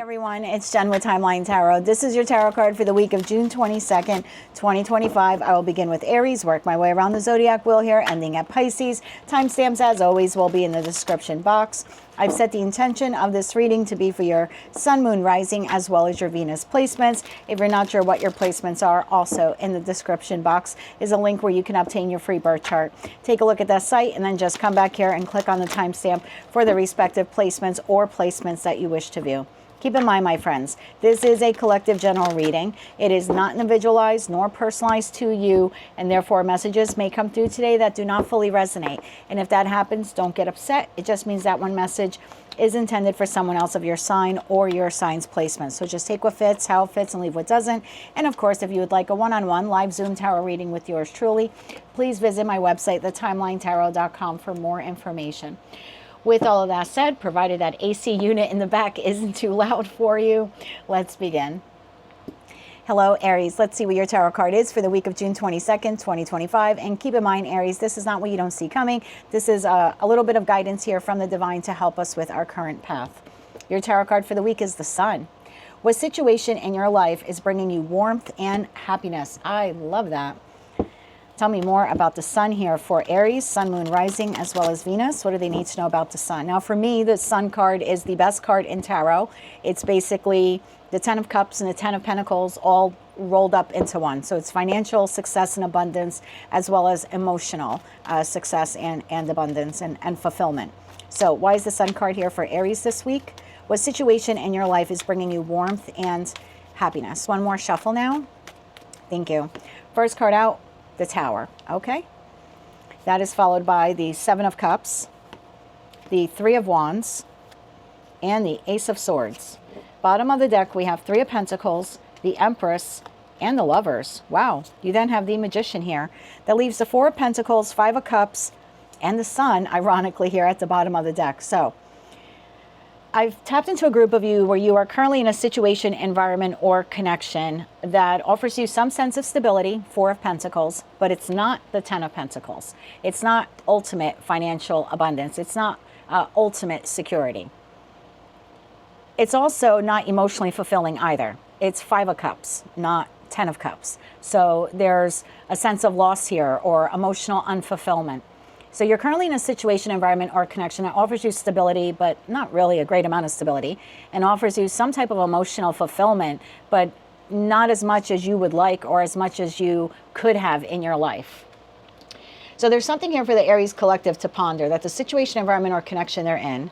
everyone, it's Jen with Timeline Tarot. This is your tarot card for the week of June 22nd, 2025. I will begin with Aries, work my way around the zodiac wheel here, ending at Pisces. Timestamps, as always, will be in the description box. I've set the intention of this reading to be for your Sun, Moon, Rising, as well as your Venus placements. If you're not sure what your placements are, also in the description box is a link where you can obtain your free birth chart. Take a look at that site and then just come back here and click on the timestamp for the respective placements or placements that you wish to view. Keep in mind, my friends, this is a collective general reading. It is not individualized nor personalized to you, and therefore messages may come through today that do not fully resonate. And if that happens, don't get upset. It just means that one message is intended for someone else of your sign or your sign's placement. So just take what fits, how it fits, and leave what doesn't. And of course, if you would like a one-on-one live Zoom tarot reading with yours truly, please visit my website, thetimeline.tarot.com, for more information. With all of that said, provided that AC unit in the back isn't too loud for you, let's begin. Hello, Aries. Let's see what your tarot card is for the week of June 22nd, 2025. And keep in mind, Aries, this is not what you don't see coming. This is a little bit of guidance here from the divine to help us with our current path. Your tarot card for the week is the Sun. What situation in your life is bringing you warmth and happiness? I love that. Tell me more about the Sun here for Aries, Sun, Moon, Rising, as well as Venus. What do they need to know about the Sun? Now, for me, the Sun card is the best card in tarot. It's basically the Ten of Cups and the Ten of Pentacles all rolled up into one. So it's financial success and abundance, as well as emotional success and abundance and fulfillment. So why is the Sun card here for Aries this week? What situation in your life is bringing you warmth and happiness? One more shuffle now. Thank you. First card out, the Tower. Okay. That is followed by the Seven of Cups, the Three of Wands, and the Ace of Swords. Bottom of the deck, we have Three of Pentacles, the Empress, and the Lovers. Wow. You then have the Magician here. That leaves the Four of Pentacles, Five of Cups, and the Sun, ironically, here at the bottom of the deck. So I've tapped into a group of you where you are currently in a situation, environment, or connection that offers you some sense of stability, Four of Pentacles, but it's not the Ten of Pentacles. It's not ultimate financial abundance. It's not ultimate security. It's also not emotionally fulfilling either. It's Five of Cups, not Ten of Cups. So there's a sense of loss here or emotional unfulfillment. So you're currently in a situation, environment, or connection that offers you stability, but not really a great amount of stability, and offers you some type of emotional fulfillment, but not as much as you would like or as much as you could have in your life. So there's something here for the Aries collective to ponder, that the situation, environment, or connection they're in,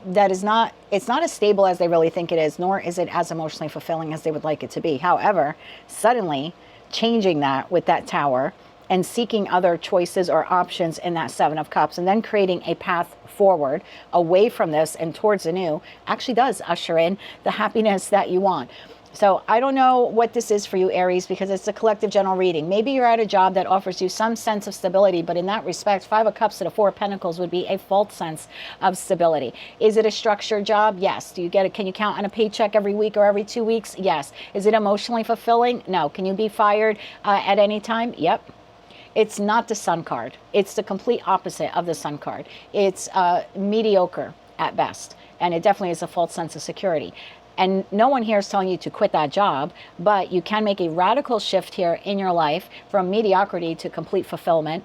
that is not, it's not as stable as they really think it is, nor is it as emotionally fulfilling as they would like it to be. However, suddenly changing that with that Tower and seeking other choices or options in that Seven of Cups, and then creating a path forward away from this and towards the new, actually does usher in the happiness that you want. So I don't know what this is for you, Aries, because it's a collective general reading. Maybe you're at a job that offers you some sense of stability, but in that respect, Five of Cups to the Four of Pentacles would be a false sense of stability. Is it a structured job? Yes. Do you get it? Can you count on a paycheck every week or every 2 weeks? Yes. Is it emotionally fulfilling? No. Can you be fired at any time? Yep. It's not the Sun card. It's the complete opposite of the Sun card. It's mediocre at best, and it definitely is a false sense of security. And no one here is telling you to quit that job, but you can make a radical shift here in your life from mediocrity to complete fulfillment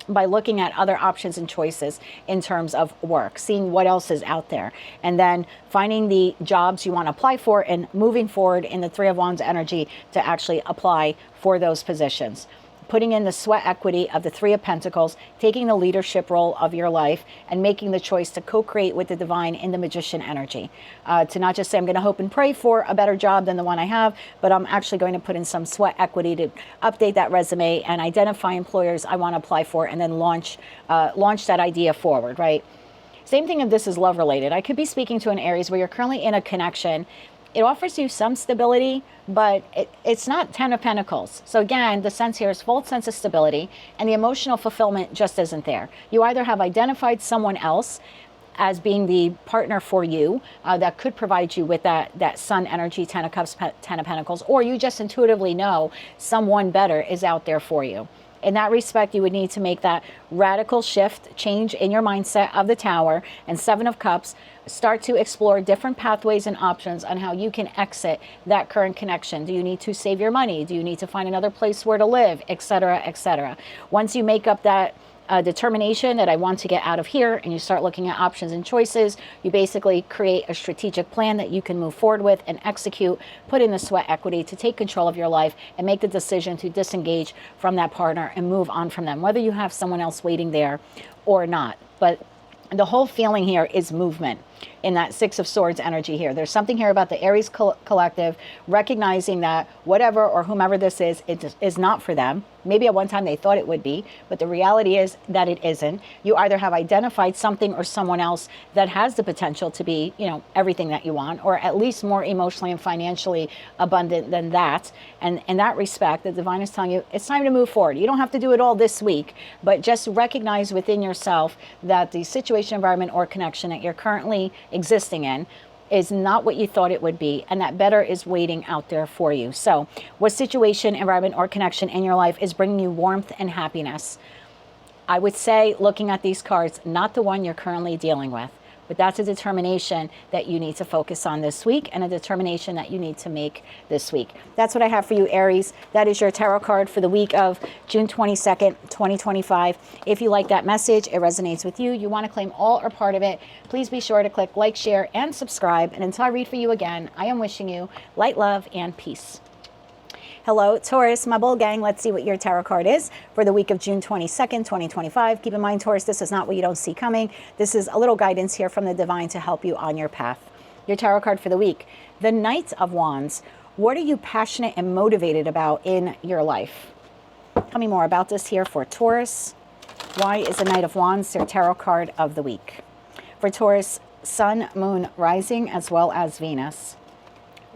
by looking at other options and choices in terms of work, seeing what else is out there, and then finding the jobs you want to apply for and moving forward in the Three of Wands energy to actually apply for those positions. Putting in the sweat equity of the Three of Pentacles, taking the leadership role of your life, and making the choice to co-create with the divine in the Magician energy. To not just say, I'm going to hope and pray for a better job than the one I have, but I'm actually going to put in some sweat equity to update that resume and identify employers I want to apply for, and then launch that idea forward, right? Same thing if this is love related. I could be speaking to an Aries where you're currently in a connection. It offers you some stability, but it's not Ten of Pentacles. So again, the sense here is false sense of stability, and the emotional fulfillment just isn't there. You either have identified someone else as being the partner for you that could provide you with that Sun energy, Ten of Cups, Ten of Pentacles, or you just intuitively know someone better is out there for you. In that respect, you would need to make that radical shift, change in your mindset of the Tower and Seven of Cups. Start to explore different pathways and options on how you can exit that current connection. Do you need to save your money? Do you need to find another place where to live, etc., etc.? Once you make up that determination that I want to get out of here, and you start looking at options and choices, you basically create a strategic plan that you can move forward with and execute, put in the sweat equity to take control of your life and make the decision to disengage from that partner and move on from them, whether you have someone else waiting there or not. But the whole feeling here is movement in that Six of Swords energy here. There's something here about the Aries collective recognizing that whatever or whomever this is, it is not for them. Maybe at one time they thought it would be, but the reality is that it isn't. You either have identified something or someone else that has the potential to be, you know, everything that you want, or at least more emotionally and financially abundant than that. And in that respect, the divine is telling you it's time to move forward. You don't have to do it all this week, but just recognize within yourself that the situation, environment, or connection that you're currently existing in is not what you thought it would be, and that better is waiting out there for you. So what situation, environment, or connection in your life is bringing you warmth and happiness? I would say, looking at these cards, not the one you're currently dealing with, but that's a determination that you need to focus on this week, and a determination that you need to make this week. That's what I have for you, Aries. That is your tarot card for the week of June 22nd, 2025. If you like that message, it resonates with you, you want to claim all or part of it, please be sure to click like, share, and subscribe. And until I read for you again, I am wishing you light, love, and peace. Hello, Taurus, my bull gang. Let's see what your tarot card is for the week of June 22nd, 2025. Keep in mind, Taurus, this is not what you don't see coming. This is a little guidance here from the divine to help you on your path. Your tarot card for the week, the Knight of Wands. What are you passionate and motivated about in your life? Tell me more about this here for Taurus. Why is the Knight of Wands their tarot card of the week? For Taurus, Sun, Moon, Rising, as well as Venus.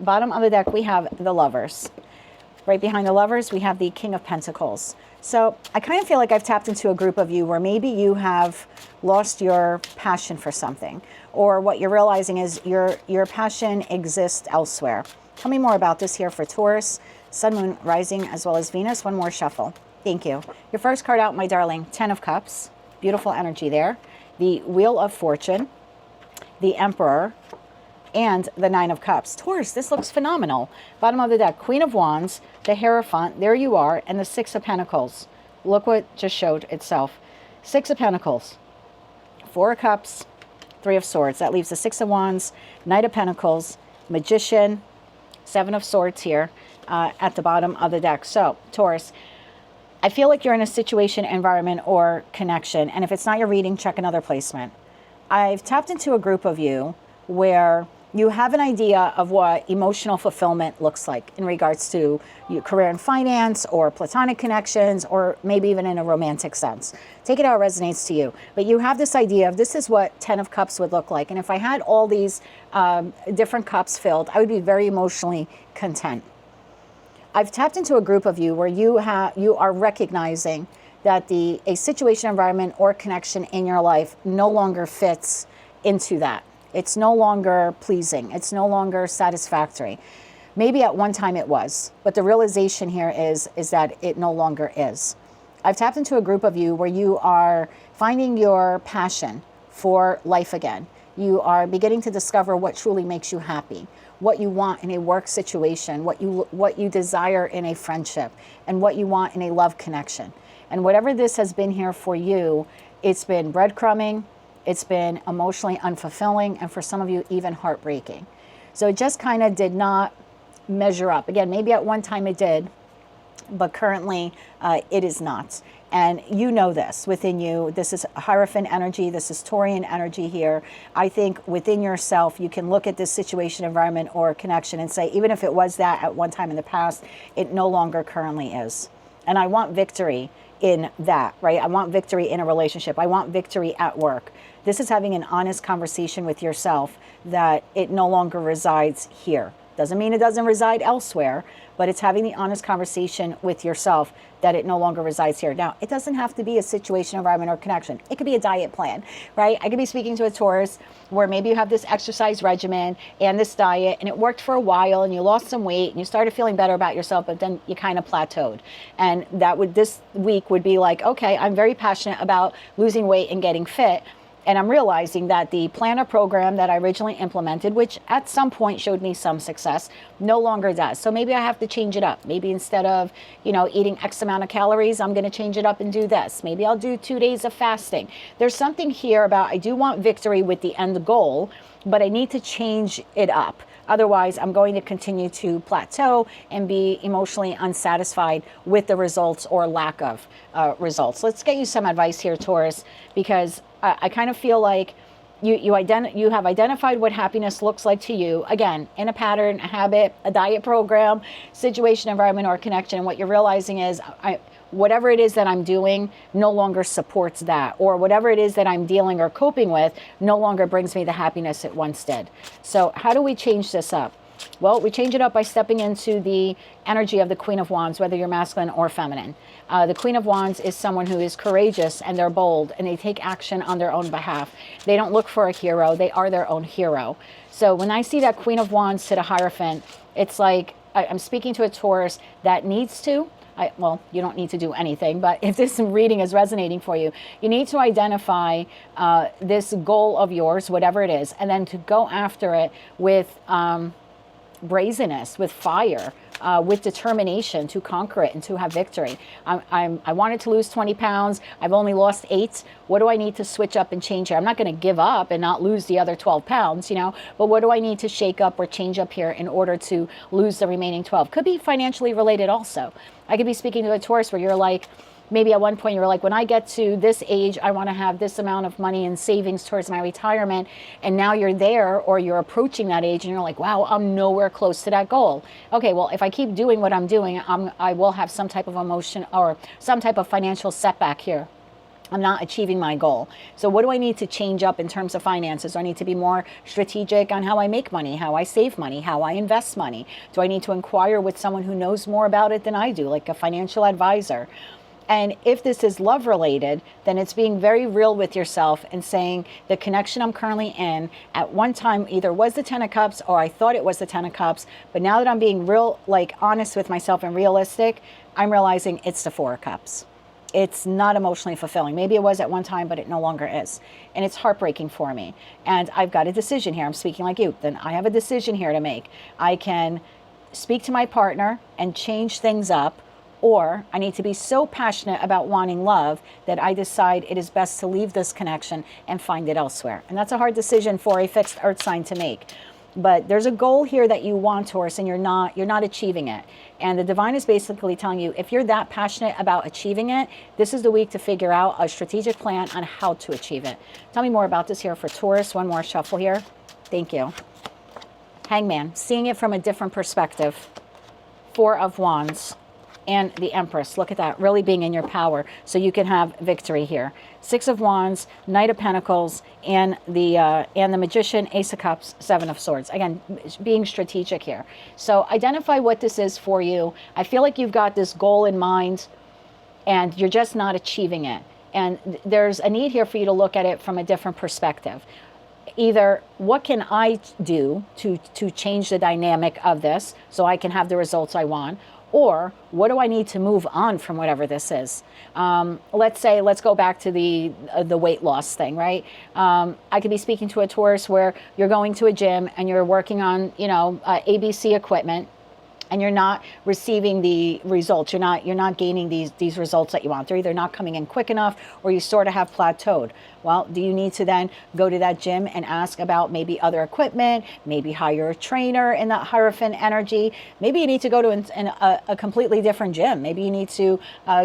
Bottom of the deck, we have the Lovers. Right behind the Lovers, we have the King of Pentacles. So I kind of feel like I've tapped into a group of you where maybe you have lost your passion for something, or what you're realizing is your passion exists elsewhere. Tell me more about this here for Taurus, Sun, Moon, Rising, as well as Venus. One more shuffle. Thank you. Your first card out, my darling, 10 of Cups. Beautiful energy there. The Wheel of Fortune, the Emperor, and the Nine of Cups. Taurus, this looks phenomenal. Bottom of the deck, Queen of Wands, the Hierophant, there you are, and the Six of Pentacles. Look what just showed itself. Six of Pentacles, Four of Cups, Three of Swords. That leaves the Six of Wands, Knight of Pentacles, Magician, Seven of Swords here at the bottom of the deck. So, Taurus, I feel like you're in a situation, environment, or connection, and if it's not your reading, check another placement. I've tapped into a group of you where you have an idea of what emotional fulfillment looks like in regards to your career and finance, or platonic connections, or maybe even in a romantic sense. Take it how it resonates to you. But you have this idea of this is what 10 of Cups would look like. And if I had all these different cups filled, I would be very emotionally content. I've tapped into a group of you where you are recognizing that a situation, environment, or connection in your life no longer fits into that. It's no longer pleasing. It's no longer satisfactory. Maybe at one time it was, but the realization here is that it no longer is. I've tapped into a group of you where you are finding your passion for life again. You are beginning to discover what truly makes you happy, what you want in a work situation, what you desire in a friendship, and what you want in a love connection. And whatever this has been here for you, it's been breadcrumbing, it's been emotionally unfulfilling, and for some of you, even heartbreaking. So it just kind of did not measure up. Again, maybe at one time it did, but currently it is not. And you know this within you. This is Hierophant energy. This is Taurian energy here. I think within yourself, you can look at this situation, environment, or connection and say, even if it was that at one time in the past, it no longer currently is. And I want victory in that, right? I want victory in a relationship. I want victory at work. This is having an honest conversation with yourself that it no longer resides here. Doesn't mean it doesn't reside elsewhere, but it's having the honest conversation with yourself that it no longer resides here. Now, it doesn't have to be a situation, environment, or connection. It could be a diet plan, right? I could be speaking to a Taurus where maybe you have this exercise regimen and this diet, and it worked for a while, and you lost some weight, and you started feeling better about yourself, but then you kind of plateaued. And this week would be like, okay, I'm very passionate about losing weight and getting fit. And I'm realizing that the planner program that I originally implemented, which at some point showed me some success, no longer does. So maybe I have to change it up. Maybe instead of, eating X amount of calories, I'm going to change it up and do this. Maybe I'll do 2 days of fasting. There's something here about I do want victory with the end goal, but I need to change it up. Otherwise, I'm going to continue to plateau and be emotionally unsatisfied with the results or lack of results. Let's get you some advice here, Taurus, because I kind of feel like you have identified what happiness looks like to you, again, in a pattern, a habit, a diet program, situation, environment, or connection. And what you're realizing is whatever it is that I'm doing no longer supports that, or whatever it is that I'm dealing or coping with no longer brings me the happiness it once did. So how do we change this up? Well, we change it up by stepping into the energy of the Queen of Wands, whether you're masculine or feminine. The Queen of Wands is someone who is courageous and they're bold and they take action on their own behalf. They don't look for a hero. They are their own hero. So when I see that Queen of Wands to the Hierophant, it's like I'm speaking to a Taurus that needs to. Well, you don't need to do anything, but if this reading is resonating for you, you need to identify this goal of yours, whatever it is, and then to go after it with brazenness, with fire, with determination to conquer it and to have victory. I wanted to lose 20 pounds. I've only lost 8. What do I need to switch up and change here? I'm not going to give up and not lose the other 12 pounds, but what do I need to shake up or change up here in order to lose the remaining 12? Could be financially related also. I could be speaking to a Taurus where you're like, maybe at one point you were like, when I get to this age, I want to have this amount of money in savings towards my retirement. And now you're there, or you're approaching that age and you're like, wow, I'm nowhere close to that goal. Okay, well, if I keep doing what I'm doing, I will have some type of emotion or some type of financial setback here. I'm not achieving my goal. So what do I need to change up in terms of finances? Do I need to be more strategic on how I make money, how I save money, how I invest money? Do I need to inquire with someone who knows more about it than I do, like a financial advisor? And if this is love related, then it's being very real with yourself and saying the connection I'm currently in at one time either was the 10 of Cups or I thought it was the 10 of Cups. But now that I'm being real, honest with myself and realistic, I'm realizing it's the 4 of Cups. It's not emotionally fulfilling. Maybe it was at one time, but it no longer is. And it's heartbreaking for me. And I've got a decision here. I'm speaking like you. Then I have a decision here to make. I can speak to my partner and change things up, or I need to be so passionate about wanting love that I decide it is best to leave this connection and find it elsewhere. And that's a hard decision for a fixed earth sign to make. But there's a goal here that you want, Taurus, and you're not achieving it. And the divine is basically telling you, if you're that passionate about achieving it, this is the week to figure out a strategic plan on how to achieve it. Tell me more about this here for Taurus. One more shuffle here. Thank you. Hangman, seeing it from a different perspective. 4 of Wands. And the Empress, look at that, really being in your power so you can have victory here. 6 of Wands, Knight of Pentacles, and the Magician, Ace of Cups, 7 of Swords. Again, being strategic here. So identify what this is for you. I feel like you've got this goal in mind and you're just not achieving it. And there's a need here for you to look at it from a different perspective. Either what can I do to change the dynamic of this so I can have the results I want, or what do I need to move on from whatever this is? Let's go back to the weight loss thing, right? I could be speaking to a Taurus where you're going to a gym and you're working on, ABC equipment, and you're not receiving the results. You're not gaining these results that you want. They're either not coming in quick enough or you sort of have plateaued. Well, do you need to then go to that gym and ask about maybe other equipment, maybe hire a trainer in that Hierophant energy? Maybe you need to go to a completely different gym. Maybe you need to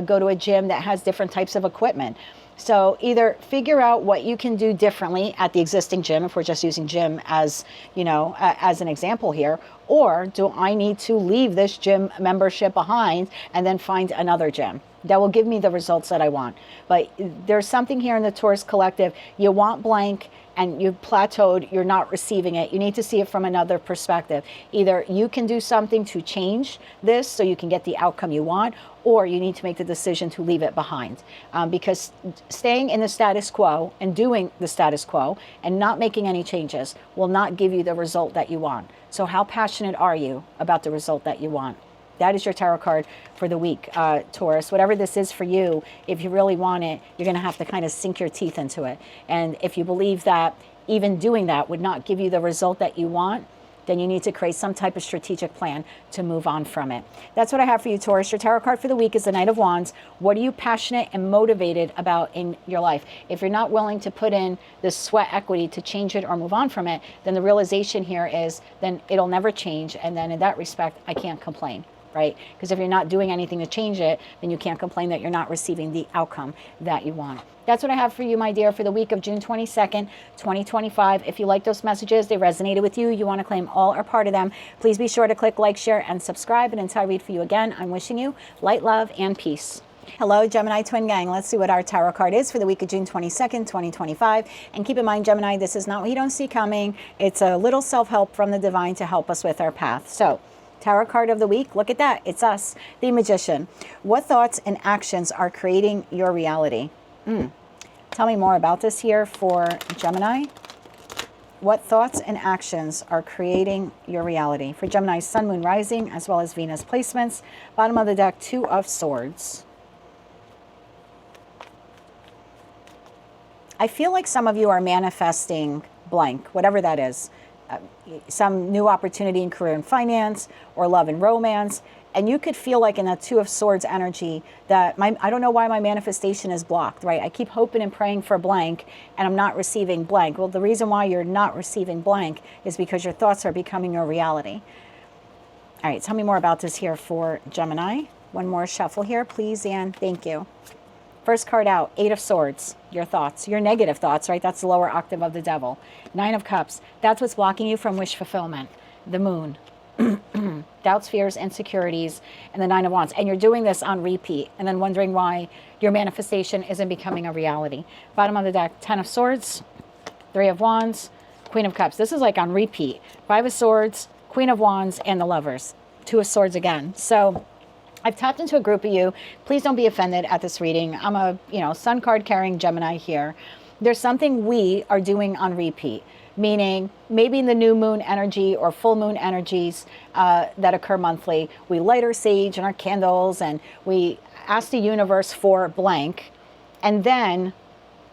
go to a gym that has different types of equipment. So either figure out what you can do differently at the existing gym, if we're just using gym as, as an example here, or do I need to leave this gym membership behind and then find another gym? that will give me the results that I want. But there's something here in the Taurus collective. You want blank and you've plateaued, you're not receiving it. You need to see it from another perspective. Either you can do something to change this so you can get the outcome you want, or you need to make the decision to leave it behind. Because staying in the status quo and doing the status quo and not making any changes will not give you the result that you want. So how passionate are you about the result that you want? That is your tarot card for the week, Taurus. Whatever this is for you, if you really want it, you're going to have to kind of sink your teeth into it. And if you believe that even doing that would not give you the result that you want, then you need to create some type of strategic plan to move on from it. That's what I have for you, Taurus. Your tarot card for the week is the Knight of Wands. What are you passionate and motivated about in your life? If you're not willing to put in the sweat equity to change it or move on from it, then the realization here is then it'll never change. And then in that respect, I can't complain. Right? Because if you're not doing anything to change it, then you can't complain that you're not receiving the outcome that you want. That's what I have for you, my dear, for the week of June 22nd, 2025. If you like those messages, they resonated with you, you want to claim all or part of them, please be sure to click like, share, and subscribe. And until I read for you again, I'm wishing you light, love, and peace. Hello, Gemini Twin Gang. Let's see what our tarot card is for the week of June 22nd, 2025. And keep in mind, Gemini, this is not what you don't see coming. It's a little self-help from the divine to help us with our path. So, tarot card of the week, look at that. It's us, the Magician. What thoughts and actions are creating your reality? Tell me more about this here for Gemini. What thoughts and actions are creating your reality? For Gemini, Sun, Moon, Rising, as well as Venus placements. Bottom of the deck, Two of Swords. I feel like some of you are manifesting blank, whatever that is. Some new opportunity in career and finance or love and romance. And you could feel like in that Two of Swords energy that I don't know why my manifestation is blocked, right? I keep hoping and praying for blank and I'm not receiving blank. Well, the reason why you're not receiving blank is because your thoughts are becoming your reality. All right, tell me more about this here for Gemini. One more shuffle here, please, and thank you. First card out, Eight of Swords, your thoughts, your negative thoughts, right? That's the lower octave of the devil. Nine of Cups, that's what's blocking you from wish fulfillment. The Moon, doubts, fears, insecurities, and the Nine of Wands. And you're doing this on repeat and then wondering why your manifestation isn't becoming a reality. Bottom of the deck, Ten of Swords, Three of Wands, Queen of Cups. This is like on repeat. Five of Swords, Queen of Wands, and the Lovers. Two of Swords again. So I've tapped into a group of you. Please don't be offended at this reading. I'm a, sun card carrying Gemini here. There's something we are doing on repeat, meaning maybe in the new moon energy or full moon energies that occur monthly, we light our sage and our candles and we ask the universe for blank. And then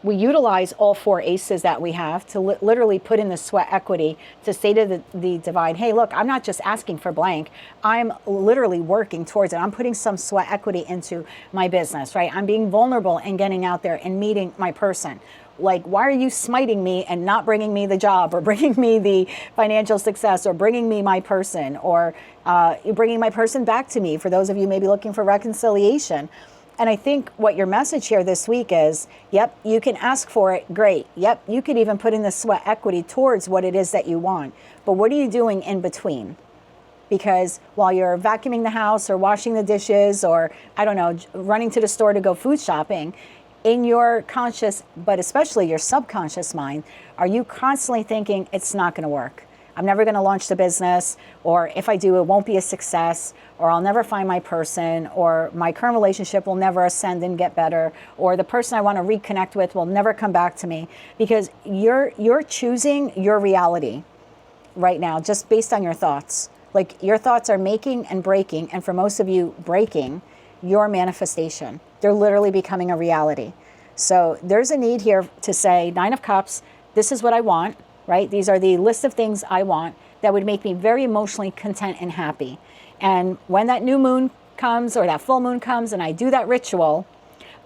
we utilize all four aces that we have to literally put in the sweat equity to say to the divine, hey, look, I'm not just asking for blank. I'm literally working towards it. I'm putting some sweat equity into my business, right? I'm being vulnerable and getting out there and meeting my person. Like, why are you smiting me and not bringing me the job or bringing me the financial success or bringing me my person or bringing my person back to me? For those of you maybe looking for reconciliation. And I think what your message here this week is, yep, you can ask for it, great. Yep, you could even put in the sweat equity towards what it is that you want. But what are you doing in between? Because while you're vacuuming the house or washing the dishes or, I don't know, running to the store to go food shopping, in your conscious, but especially your subconscious mind, are you constantly thinking it's not going to work? I'm never going to launch the business, or if I do, it won't be a success, or I'll never find my person, or my current relationship will never ascend and get better, or the person I want to reconnect with will never come back to me, because you're choosing your reality right now just based on your thoughts. Like, your thoughts are making and breaking, and for most of you, breaking your manifestation. They're literally becoming a reality. So there's a need here to say, Nine of Cups, this is what I want. Right? These are the list of things I want that would make me very emotionally content and happy. And when that new moon comes or that full moon comes and I do that ritual,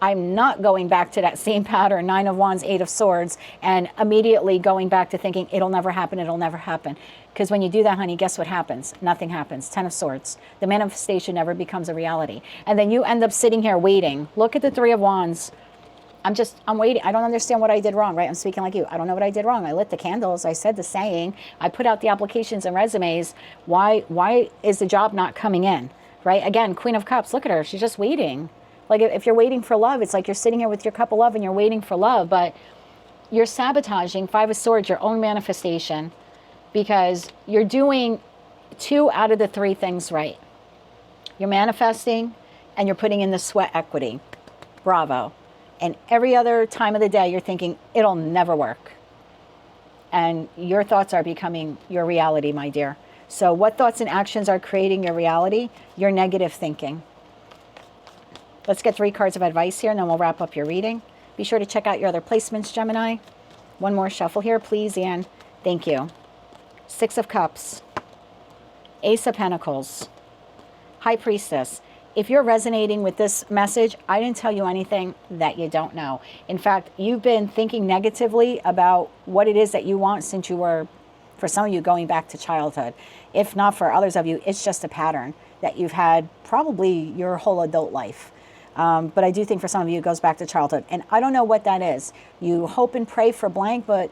I'm not going back to that same pattern, Nine of Wands, Eight of Swords, and immediately going back to thinking it'll never happen, it'll never happen. Because when you do that, honey, guess what happens? Nothing happens. Ten of Swords. The manifestation never becomes a reality. And then you end up sitting here waiting. Look at the Three of Wands. I'm waiting. I don't understand what I did wrong, right? I'm speaking like you. I don't know what I did wrong. I lit the candles. I said the saying. I put out the applications and resumes. Why is the job not coming in, right? Again, Queen of Cups. Look at her. She's just waiting. Like if you're waiting for love, it's like you're sitting here with your cup of love and you're waiting for love, but you're sabotaging, Five of Swords, your own manifestation, because you're doing 2 out of the 3 things right. You're manifesting and you're putting in the sweat equity. Bravo. And every other time of the day, you're thinking, it'll never work. And your thoughts are becoming your reality, my dear. So what thoughts and actions are creating your reality? Your negative thinking. Let's get 3 cards of advice here, and then we'll wrap up your reading. Be sure to check out your other placements, Gemini. One more shuffle here, please, and thank you. 6 of Cups. Ace of Pentacles. High Priestess. If you're resonating with this message, I didn't tell you anything that you don't know. In fact, you've been thinking negatively about what it is that you want since you were, for some of you, going back to childhood. If not for others of you, it's just a pattern that you've had probably your whole adult life. But I do think for some of you, it goes back to childhood. And I don't know what that is. You hope and pray for blank, but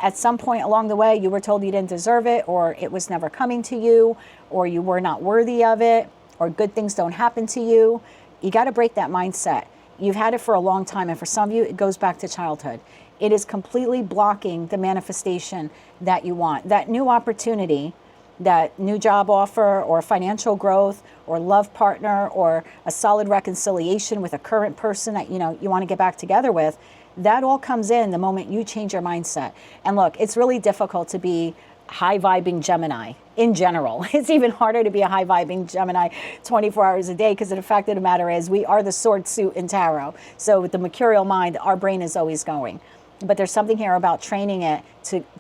at some point along the way, you were told you didn't deserve it, or it was never coming to you, or you were not worthy of it, or good things don't happen to you. You got to break that mindset. You've had it for a long time, and for some of you, it goes back to childhood. It is completely blocking the manifestation that you want. That new opportunity, that new job offer, or financial growth, or love partner, or a solid reconciliation with a current person that you want to get back together with, that all comes in the moment you change your mindset. And look, it's really difficult to be high-vibing Gemini in general. It's even harder to be a high-vibing Gemini 24 hours a day, because the fact of the matter is we are the sword suit in tarot. So with the mercurial mind, our brain is always going. But there's something here about training it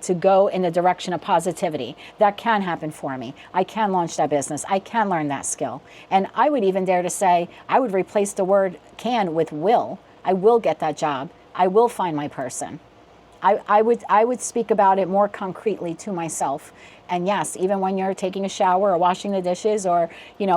to go in the direction of positivity. That can happen for me. I can launch that business. I can learn that skill. And I would even dare to say, I would replace the word can with will. I will get that job. I will find my person. I would speak about it more concretely to myself. And yes, even when you're taking a shower or washing the dishes or,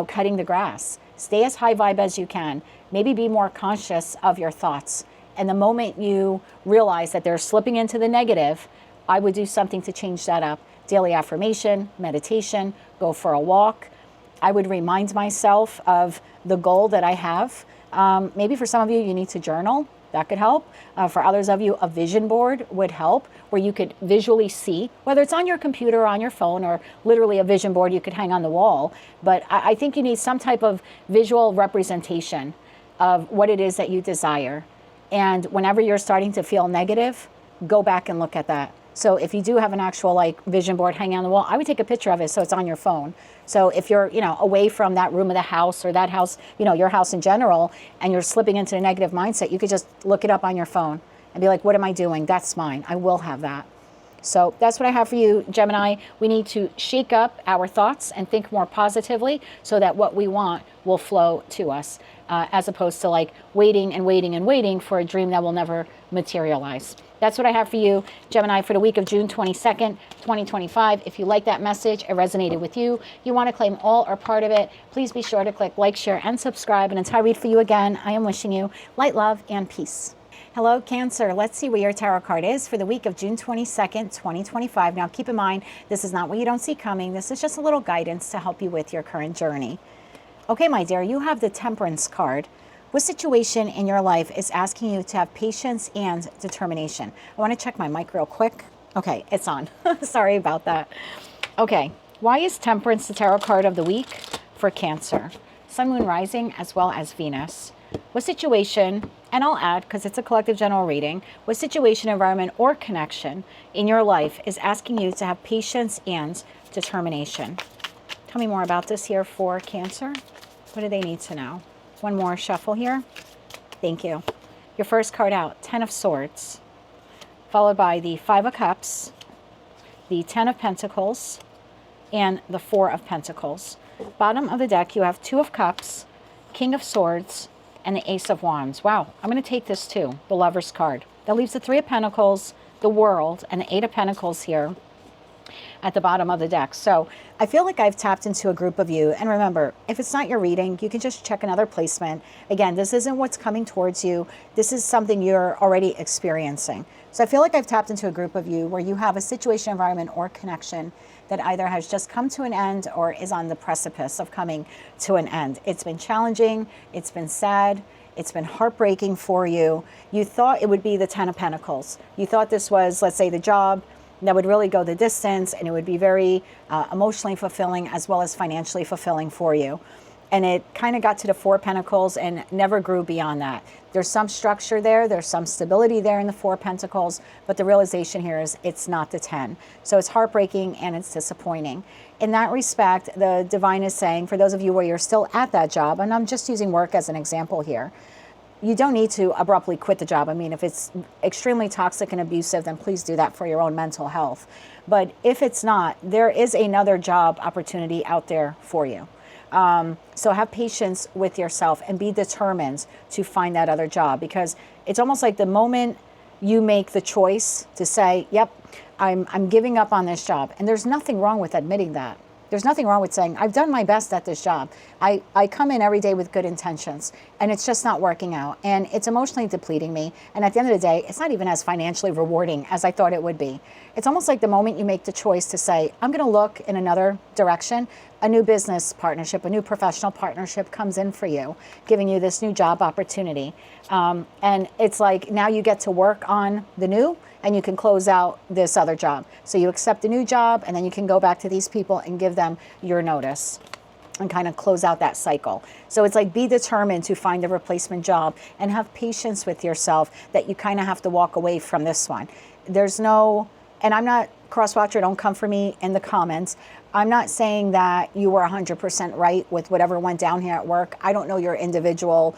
cutting the grass, stay as high vibe as you can. Maybe be more conscious of your thoughts. And the moment you realize that they're slipping into the negative, I would do something to change that up. Daily affirmation, meditation, go for a walk. I would remind myself of the goal that I have. Maybe for some of you, you need to journal. That could help. For others of you, a vision board would help, where you could visually see, whether it's on your computer or on your phone, or literally a vision board you could hang on the wall. But I think you need some type of visual representation of what it is that you desire. And whenever you're starting to feel negative, go back and look at that. So if you do have an actual vision board hanging on the wall, I would take a picture of it so it's on your phone. So if you're, away from that room of the house, or that house, your house in general, and you're slipping into a negative mindset, you could just look it up on your phone and be like, what am I doing? That's mine. I will have that. So that's what I have for you, Gemini. We need to shake up our thoughts and think more positively so that what we want will flow to us, as opposed to waiting and waiting and waiting for a dream that will never materialize. That's what I have for you, Gemini, for the week of June 22nd, 2025. If you like that message, it resonated with you, you want to claim all or part of it, please be sure to click like, share, and subscribe. And until I read for you again, I am wishing you light, love, and peace. Hello, Cancer. Let's see what your tarot card is for the week of June 22nd, 2025. Now, keep in mind, this is not what you don't see coming. This is just a little guidance to help you with your current journey. Okay, my dear, you have the Temperance card. What situation in your life is asking you to have patience and determination? I want to check my mic real quick. Okay, it's on. Sorry about that. Okay, why is Temperance the tarot card of the week for Cancer? Sun, Moon, Rising, as well as Venus. What situation, and I'll add because it's a collective general reading, what situation, environment, or connection in your life is asking you to have patience and determination? Tell me more about this here for Cancer. What do they need to know? One more shuffle here. Thank you. Your first card out, 10 of Swords, followed by the 5 of Cups, the 10 of Pentacles, and the 4 of Pentacles. Bottom of the deck, you have 2 of Cups, King of Swords, and the Ace of Wands. Wow, I'm going to take this too, the Lover's card. That leaves the 3 of Pentacles, the World, and the 8 of Pentacles here at the bottom of the deck. So I feel like I've tapped into a group of you. And remember, if it's not your reading, you can just check another placement. Again, this isn't what's coming towards you. This is something you're already experiencing. So I feel like I've tapped into a group of you where you have a situation, environment, or connection that either has just come to an end or is on the precipice of coming to an end. It's been challenging, it's been sad, it's been heartbreaking for you. You thought it would be the Ten of Pentacles. You thought this was, let's say, the job that would really go the distance, and it would be very emotionally fulfilling as well as financially fulfilling for you. And it kind of got to the Four of Pentacles and never grew beyond that. There's some structure there, there's some stability there in the Four of Pentacles, but the realization here is it's not the 10. So it's heartbreaking and it's disappointing. In that respect, the divine is saying, for those of you where you're still at that job, and I'm just using work as an example here, you don't need to abruptly quit the job. I mean, if it's extremely toxic and abusive, then please do that for your own mental health. But if it's not, there is another job opportunity out there for you. So have patience with yourself and be determined to find that other job, because it's almost like the moment you make the choice to say, yep, I'm giving up on this job. And there's nothing wrong with admitting that. There's nothing wrong with saying, I've done my best at this job. I come in every day with good intentions and it's just not working out. And it's emotionally depleting me. And at the end of the day, it's not even as financially rewarding as I thought it would be. It's almost like the moment you make the choice to say, I'm going to look in another direction, a new business partnership, a new professional partnership comes in for you, giving you this new job opportunity. And it's like now you get to work on the new and you can close out this other job. So you accept a new job and then you can go back to these people and give them your notice and kind of close out that cycle. So it's like be determined to find a replacement job and have patience with yourself that you kind of have to walk away from this one. There's no, and I'm not cross-watcher, don't come for me in the comments. I'm not saying that you were 100% right with whatever went down here at work. I don't know your individual,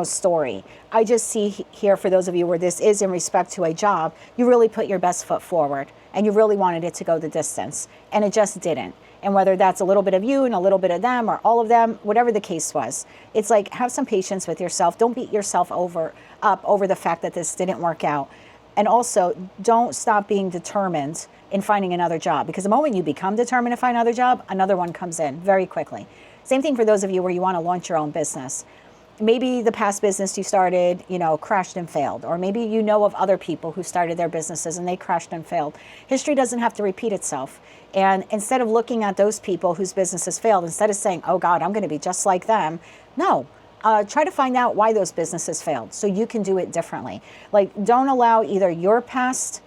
story. I just see here, for those of you where this is in respect to a job, you really put your best foot forward and you really wanted it to go the distance and it just didn't. And whether that's a little bit of you and a little bit of them or all of them, whatever the case was, it's like have some patience with yourself. Don't beat yourself up over the fact that this didn't work out. And also, don't stop being determined in finding another job, because the moment you become determined to find another job, another one comes in very quickly. Same thing for those of you where you want to launch your own business. Maybe the past business you started, crashed and failed, or maybe you know of other people who started their businesses and they crashed and failed. History doesn't have to repeat itself. And instead of looking at those people whose businesses failed, instead of saying, oh God, I'm going to be just like them, no. Try to find out why those businesses failed so you can do it differently. Like, don't allow either your past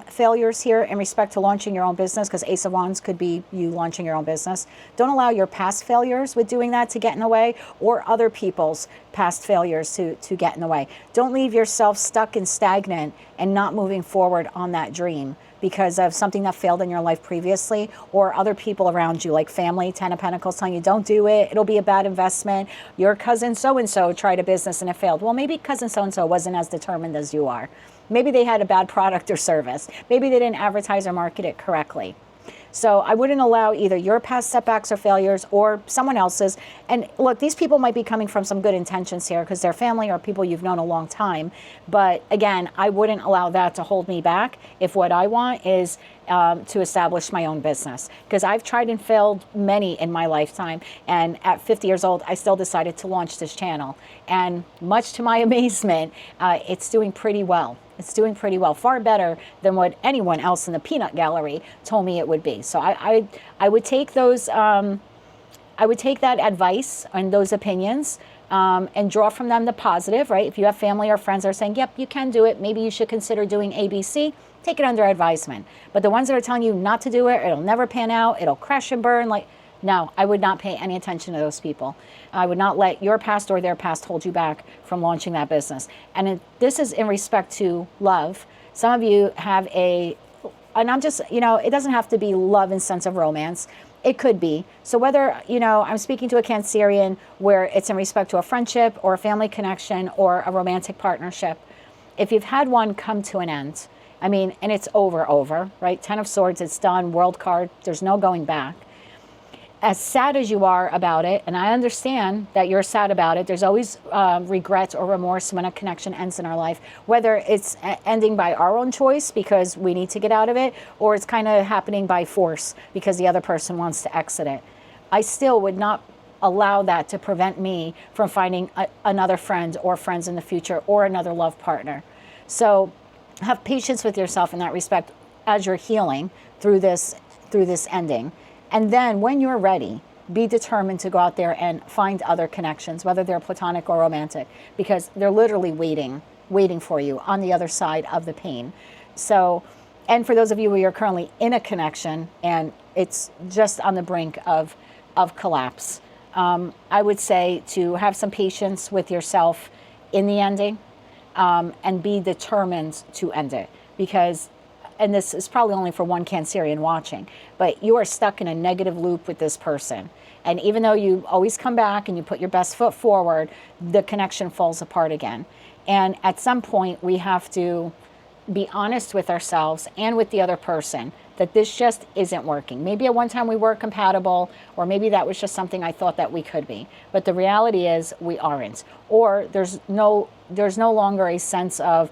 failures here in respect to launching your own business, because Ace of Wands could be you launching your own business. Don't allow your past failures with doing that to get in the way, or other people's past failures to get in the way. Don't leave yourself stuck and stagnant and not moving forward on that dream because of something that failed in your life previously, or other people around you, like family, Ten of Pentacles, telling you, don't do it, it'll be a bad investment. Your cousin so-and-so tried a business and it failed. Well, maybe cousin so-and-so wasn't as determined as you are. Maybe they had a bad product or service. Maybe they didn't advertise or market it correctly. So I wouldn't allow either your past setbacks or failures or someone else's. And look, these people might be coming from some good intentions here because they're family or people you've known a long time. But again, I wouldn't allow that to hold me back if what I want is to establish my own business. Because I've tried and failed many in my lifetime. And at 50 years old, I still decided to launch this channel. And much to my amazement, it's doing pretty well. It's doing pretty well, far better than what anyone else in the peanut gallery told me it would be. So I would take those, I would take that advice and those opinions and draw from them the positive, right? If you have family or friends that are saying, yep, you can do it, maybe you should consider doing ABC, take it under advisement. But the ones that are telling you not to do it, it'll never pan out, it'll crash and burn, no, I would not pay any attention to those people. I would not let your past or their past hold you back from launching that business. And this is in respect to love. Some of you have and I'm just, it doesn't have to be love in sense of romance. It could be. So whether, I'm speaking to a Cancerian where it's in respect to a friendship or a family connection or a romantic partnership, if you've had one come to an end, and it's over, right? 10 of Swords, it's done, World card, there's no going back. As sad as you are about it, and I understand that you're sad about it, there's always regret or remorse when a connection ends in our life, whether it's ending by our own choice because we need to get out of it, or it's kind of happening by force because the other person wants to exit it. I still would not allow that to prevent me from finding another friend or friends in the future or another love partner. So have patience with yourself in that respect as you're healing through this through this ending. And then when you're ready, be determined to go out there and find other connections, whether they're platonic or romantic, because they're literally waiting for you on the other side of the pain. So, and for those of you who are currently in a connection and it's just on the brink of collapse, I would say to have some patience with yourself in the ending, and be determined to end it, because, and this is probably only for one Cancerian watching, but you are stuck in a negative loop with this person. And even though you always come back and you put your best foot forward, the connection falls apart again. And at some point we have to be honest with ourselves and with the other person that this just isn't working. Maybe at one time we were compatible, or maybe that was just something I thought that we could be. But the reality is we aren't. Or there's no longer a sense of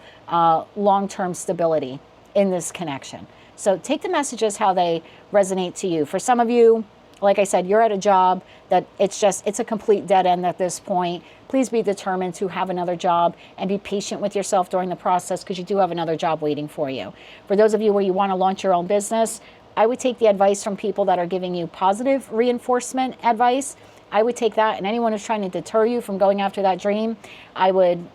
long-term stability in this connection. So take the messages how they resonate to you. For some of you, like I said, you're at a job that it's a complete dead end at this point. Please be determined to have another job and be patient with yourself during the process, because you do have another job waiting for you. For those of you where you want to launch your own business, I would take the advice from people that are giving you positive reinforcement advice. I would take that, and anyone who's trying to deter you from going after that dream, I would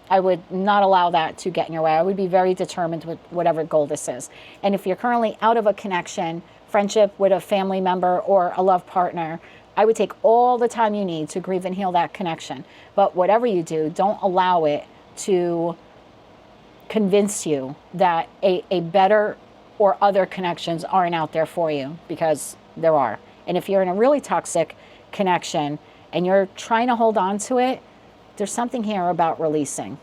not allow that to get in your way. I would be very determined with whatever goal this is. And if you're currently out of a connection, friendship with a family member or a love partner, I would take all the time you need to grieve and heal that connection. But whatever you do, don't allow it to convince you that a better or other connections aren't out there for you, because there are. And if you're in a really toxic connection and you're trying to hold on to it, there's something here about releasing.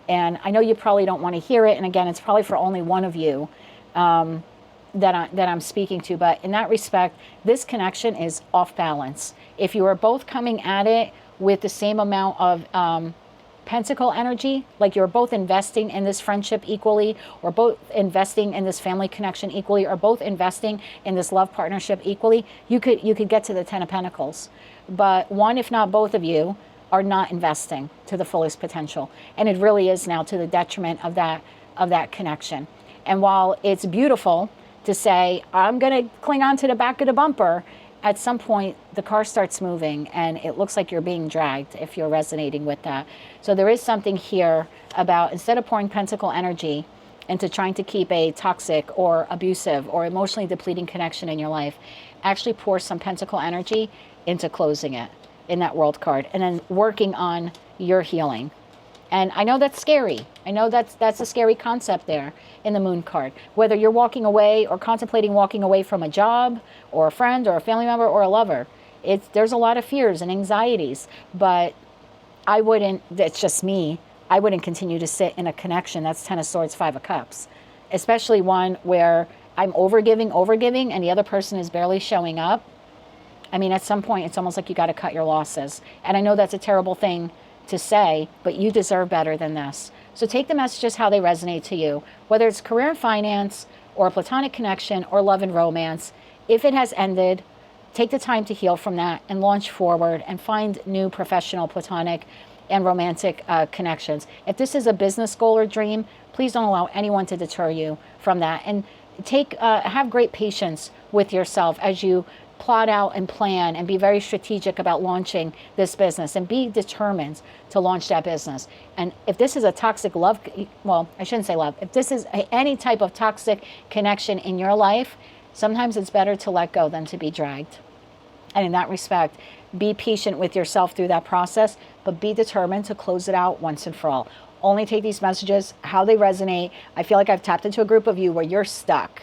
And I know you probably don't want to hear it. And again, it's probably for only one of you that I'm speaking to. But in that respect, this connection is off balance. If you are both coming at it with the same amount of pentacle energy, like you're both investing in this friendship equally, or both investing in this family connection equally, or both investing in this love partnership equally, you could get to the 10 of Pentacles. But one, if not both of you, are not investing to the fullest potential. And it really is now to the detriment of that connection. And while it's beautiful to say, I'm going to cling on to the back of the bumper, at some point the car starts moving and it looks like you're being dragged, if you're resonating with that. So there is something here about, instead of pouring pentacle energy into trying to keep a toxic or abusive or emotionally depleting connection in your life, actually pour some pentacle energy into closing it in that World card, and then working on your healing. And I know that's scary. I know that's a scary concept there in the Moon card. Whether you're walking away or contemplating walking away from a job or a friend or a family member or a lover, there's a lot of fears and anxieties. But I wouldn't, it's just me, I wouldn't continue to sit in a connection that's 10 of Swords, 5 of Cups. Especially one where I'm overgiving, and the other person is barely showing up. I mean, at some point, it's almost like you got to cut your losses. And I know that's a terrible thing to say, but you deserve better than this. So take the messages how they resonate to you, whether it's career and finance or a platonic connection or love and romance. If it has ended, take the time to heal from that and launch forward and find new professional, platonic, and romantic connections. If this is a business goal or dream, please don't allow anyone to deter you from that. And have great patience with yourself as you plot out and plan and be very strategic about launching this business, and be determined to launch that business. And if this is a toxic love, well, I shouldn't say love, if this is any type of toxic connection in your life, sometimes it's better to let go than to be dragged. And in that respect, be patient with yourself through that process, but be determined to close it out once and for all. Only take these messages how they resonate. I feel like I've tapped into a group of you where you're stuck.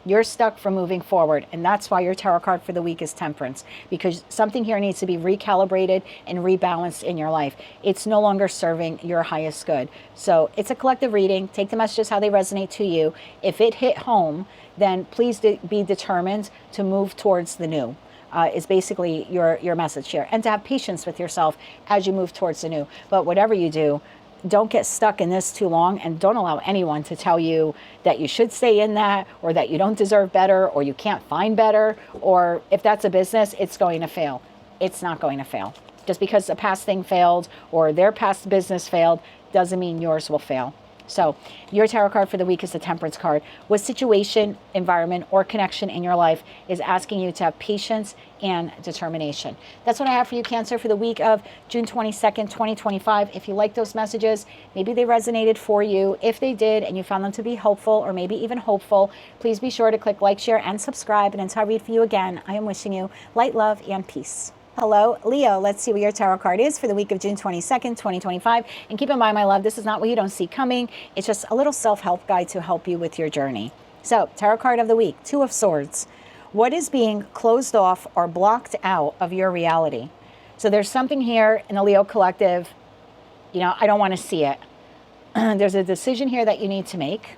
You're stuck from moving forward, and that's why your tarot card for the week is Temperance, because something here needs to be recalibrated and rebalanced in your life. It's no longer serving your highest good. So it's a collective reading. Take the messages how they resonate to you. If it hit home, then please be determined to move towards the new. Is basically your message here, and to have patience with yourself as you move towards the new. But whatever you do, don't get stuck in this too long, and don't allow anyone to tell you that you should stay in that, or that you don't deserve better, or you can't find better, or if that's a business, it's going to fail. It's not going to fail. Just because a past thing failed or their past business failed doesn't mean yours will fail. So your tarot card for the week is the Temperance card. What situation, environment, or connection in your life is asking you to have patience and determination? That's what I have for you, Cancer, for the week of June 22nd, 2025. If you like those messages, maybe they resonated for you. If they did and you found them to be helpful or maybe even hopeful, please be sure to click like, share, and subscribe. And until I read for you again, I am wishing you light, love, and peace. Hello, Leo. Let's see what your tarot card is for the week of June 22nd, 2025. And keep in mind, my love, this is not what you don't see coming. It's just a little self-help guide to help you with your journey. So, tarot card of the week, Two of Swords. What is being closed off or blocked out of your reality? So there's something here in the Leo collective, you know, I don't want to see it. There's a decision here that you need to make.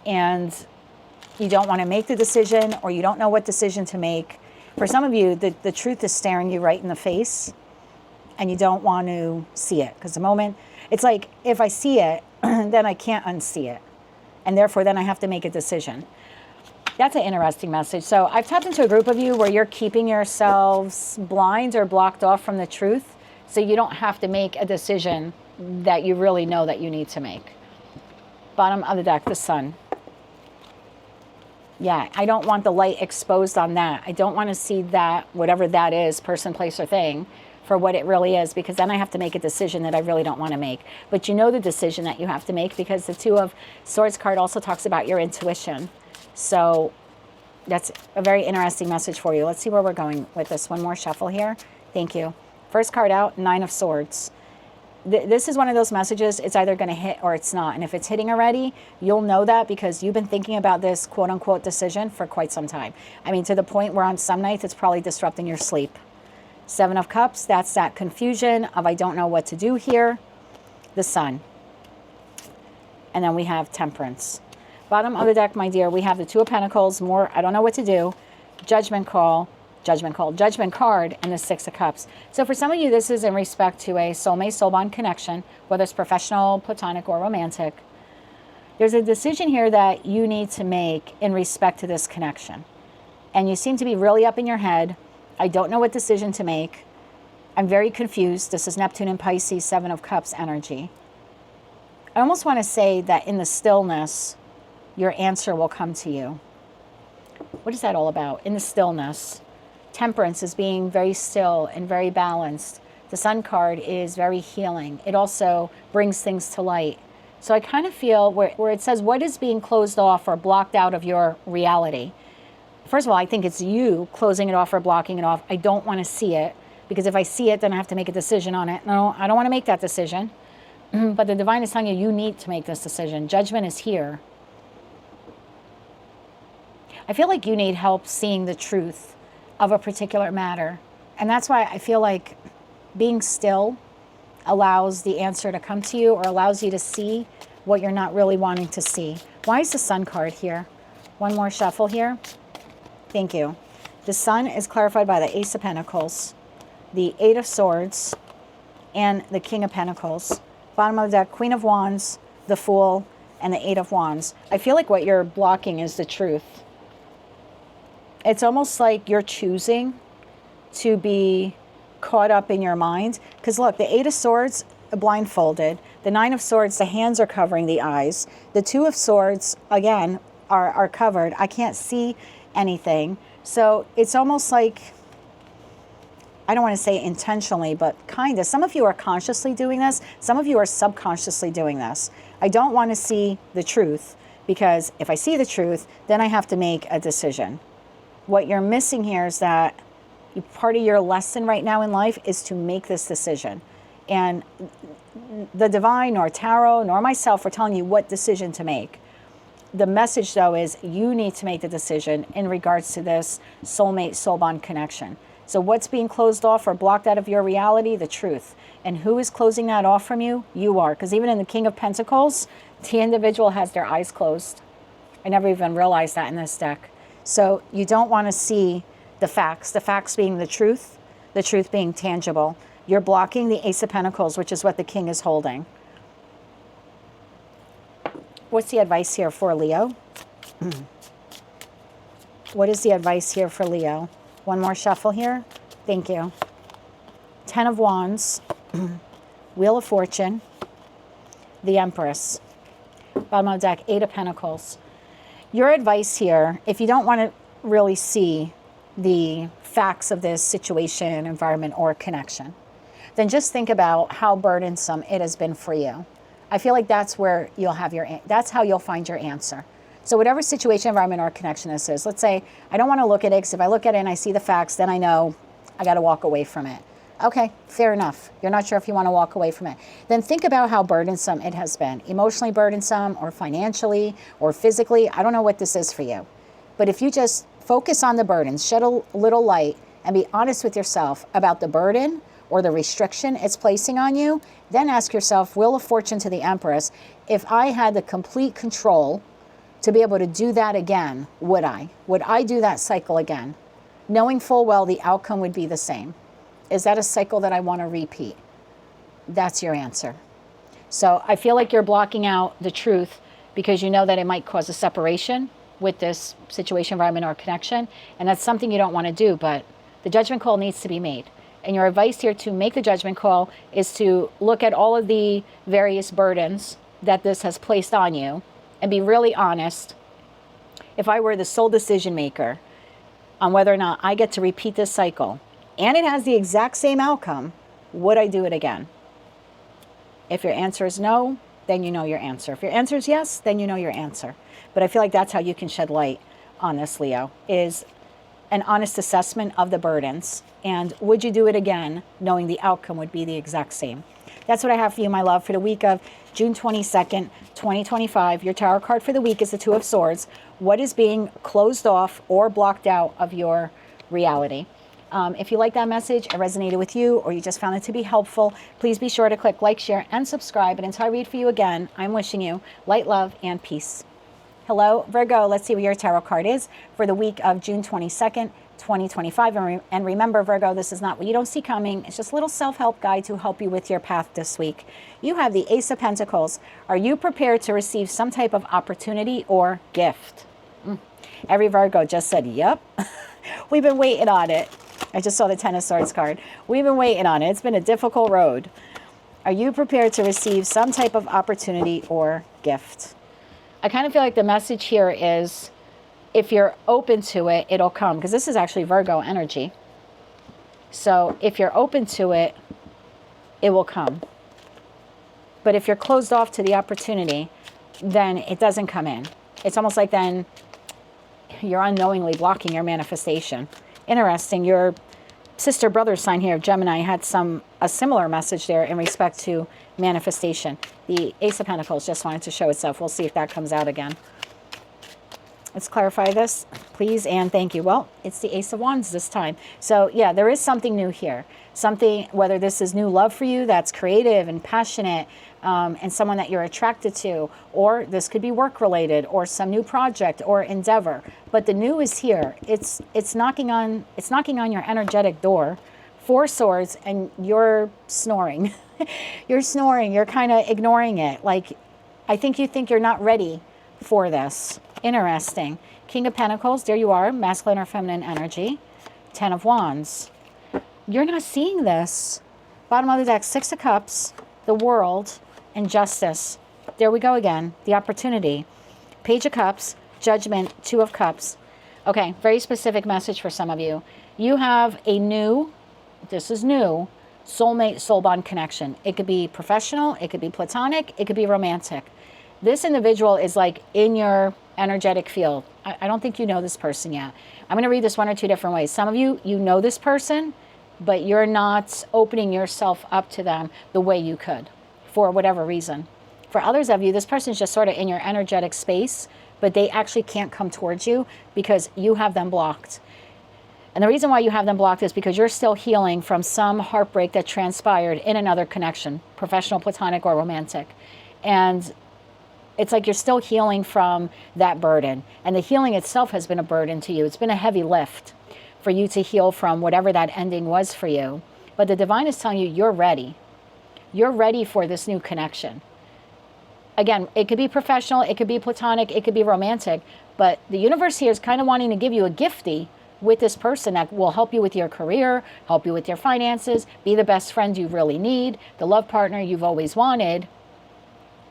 And you don't want to make the decision, or you don't know what decision to make. For some of you, the truth is staring you right in the face, and you don't want to see it. Because the moment, it's like, if I see it, then I can't unsee it. And therefore, then I have to make a decision. That's an interesting message. So I've tapped into a group of you where you're keeping yourselves blind or blocked off from the truth, so you don't have to make a decision that you really know that you need to make. Bottom of the deck, the Sun. Yeah, I don't want the light exposed on that. I don't want to see that, whatever that is, person, place, or thing, for what it really is, because then I have to make a decision that I really don't want to make. But you know the decision that you have to make, because the Two of Swords card also talks about your intuition. So that's a very interesting message for you. Let's see where we're going with this. One more shuffle here. Thank you. First card out, Nine of Swords. This is one of those messages, it's either going to hit or it's not. And if it's hitting already, you'll know that because you've been thinking about this quote-unquote decision for quite some time. I mean, to the point where on some nights it's probably disrupting your sleep. Seven of Cups, that's that confusion of I don't know what to do here. The Sun. And then we have Temperance. Bottom of the deck, my dear, we have the Two of Pentacles, more I don't know what to do. Judgment call. Judgment card, and the Six of Cups. So for some of you, this is in respect to a soulmate, soul bond connection, whether it's professional, platonic, or romantic. There's a decision here that you need to make in respect to this connection. And you seem to be really up in your head. I don't know what decision to make. I'm very confused. This is Neptune and Pisces, Seven of Cups energy. I almost want to say that in the stillness, your answer will come to you. What is that all about? In the stillness. Temperance is being very still and very balanced. The Sun card is very healing. It also brings things to light. So I kind of feel where it says, what is being closed off or blocked out of your reality? First of all, I think it's you closing it off or blocking it off. I don't want to see it, because if I see it, then I have to make a decision on it. No, I don't want to make that decision. But the divine is telling you, you need to make this decision. Judgment is here. I feel like you need help seeing the truth of a particular matter. And that's why I feel like being still allows the answer to come to you, or allows you to see what you're not really wanting to see. Why is the Sun card here? One more shuffle here. Thank you. The Sun is clarified by the Ace of Pentacles, the Eight of Swords, and the King of Pentacles. Bottom of the deck, Queen of Wands, the Fool, and the Eight of Wands. I feel like what you're blocking is the truth. It's almost like you're choosing to be caught up in your mind. Because look, the Eight of Swords, blindfolded. The Nine of Swords, the hands are covering the eyes. The Two of Swords, again, are covered. I can't see anything. So it's almost like, I don't want to say intentionally, but kind of. Some of you are consciously doing this. Some of you are subconsciously doing this. I don't want to see the truth, because if I see the truth, then I have to make a decision. What you're missing here is that part of your lesson right now in life is to make this decision. And the divine, nor tarot, nor myself are telling you what decision to make. The message, though, is you need to make the decision in regards to this soulmate, soul bond connection. So what's being closed off or blocked out of your reality? The truth. And who is closing that off from you? You are. Because even in the King of Pentacles, the individual has their eyes closed. I never even realized that in this deck. So you don't want to see the facts being the truth being tangible. You're blocking the Ace of Pentacles, which is what the King is holding. What's the advice here for Leo? What is the advice here for Leo? One more shuffle here. Thank you. Ten of Wands, Wheel of Fortune, the Empress. Bottom of the deck, Eight of Pentacles. Your advice here, if you don't want to really see the facts of this situation, environment, or connection, then just think about how burdensome it has been for you. I feel like that's where you'll have that's how you'll find your answer. So whatever situation, environment, or connection this is, let's say, I don't want to look at it, because if I look at it and I see the facts, then I know I got to walk away from it. Okay, fair enough. You're not sure if you want to walk away from it. Then think about how burdensome it has been. Emotionally burdensome, or financially, or physically. I don't know what this is for you. But if you just focus on the burdens, shed a little light, and be honest with yourself about the burden or the restriction it's placing on you, then ask yourself, Wheel of Fortune to the Empress, if I had the complete control to be able to do that again, would I? Would I do that cycle again? Knowing full well the outcome would be the same. Is that a cycle that I want to repeat? That's your answer. So I feel like you're blocking out the truth because you know that it might cause a separation with this situation, environment, or connection. And that's something you don't want to do, but the judgment call needs to be made. And your advice here to make the judgment call is to look at all of the various burdens that this has placed on you and be really honest. If I were the sole decision maker on whether or not I get to repeat this cycle, and it has the exact same outcome, would I do it again? If your answer is no, then you know your answer. If your answer is yes, then you know your answer. But I feel like that's how you can shed light on this, Leo, is an honest assessment of the burdens. And would you do it again, knowing the outcome would be the exact same? That's what I have for you, my love, for the week of June 22nd, 2025. Your tarot card for the week is the Two of Swords. What is being closed off or blocked out of your reality? If you like that message, it resonated with you, or you just found it to be helpful, please be sure to click like, share, and subscribe. And until I read for you again, I'm wishing you light, love, and peace. Hello, Virgo. Let's see what your tarot card is for the week of June 22nd, 2025. And remember, Virgo, this is not what you don't see coming. It's just a little self-help guide to help you with your path this week. You have the Ace of Pentacles. Are you prepared to receive some type of opportunity or gift? Every Virgo just said, yep. We've been waiting on it. I just saw the Ten of Swords card. We've been waiting on it. It's been a difficult road. Are you prepared to receive some type of opportunity or gift? I kind of feel like the message here is, if you're open to it, it'll come. Because this is actually Virgo energy. So if you're open to it, it will come. But if you're closed off to the opportunity, then it doesn't come in. It's almost like then you're unknowingly blocking your manifestation. Interesting. Your sister brother sign here of Gemini had a similar message there in respect to manifestation. The Ace of Pentacles just wanted to show itself. We'll see if that comes out again. Let's clarify this, please, and thank you. Well, it's the Ace of Wands this time. So yeah, there is something new here. Something, whether this is new love for you that's creative and passionate, and someone that you're attracted to, or this could be work related, or some new project or endeavor. But the new is here. It's knocking on your energetic door. Four Swords, and you're snoring. You're snoring. You're kind of ignoring it. Like, I think you think you're not ready for this. Interesting. King of Pentacles, there you are, masculine or feminine energy. Ten of Wands. You're not seeing this. Bottom of the deck, Six of Cups, the World, and Justice. There we go again, the opportunity. Page of Cups, Judgment, Two of Cups. Okay, very specific message for some of you. You have a new, this is new, soulmate, soul bond connection. It could be professional, it could be platonic, it could be romantic. This individual is like in your energetic field. I don't think you know this person yet. I'm going to read this one or two different ways. Some of you, you know this person, but you're not opening yourself up to them the way you could for whatever reason. For others of you, this person is just sort of in your energetic space, but they actually can't come towards you because you have them blocked. And the reason why you have them blocked is because you're still healing from some heartbreak that transpired in another connection, professional, platonic, or romantic. And it's like you're still healing from that burden. And the healing itself has been a burden to you. It's been a heavy lift for you to heal from whatever that ending was for you. But the divine is telling you, you're ready. You're ready for this new connection. Again, it could be professional, it could be platonic, it could be romantic. But the universe here is kind of wanting to give you a giftie with this person that will help you with your career, help you with your finances, be the best friend you really need, the love partner you've always wanted.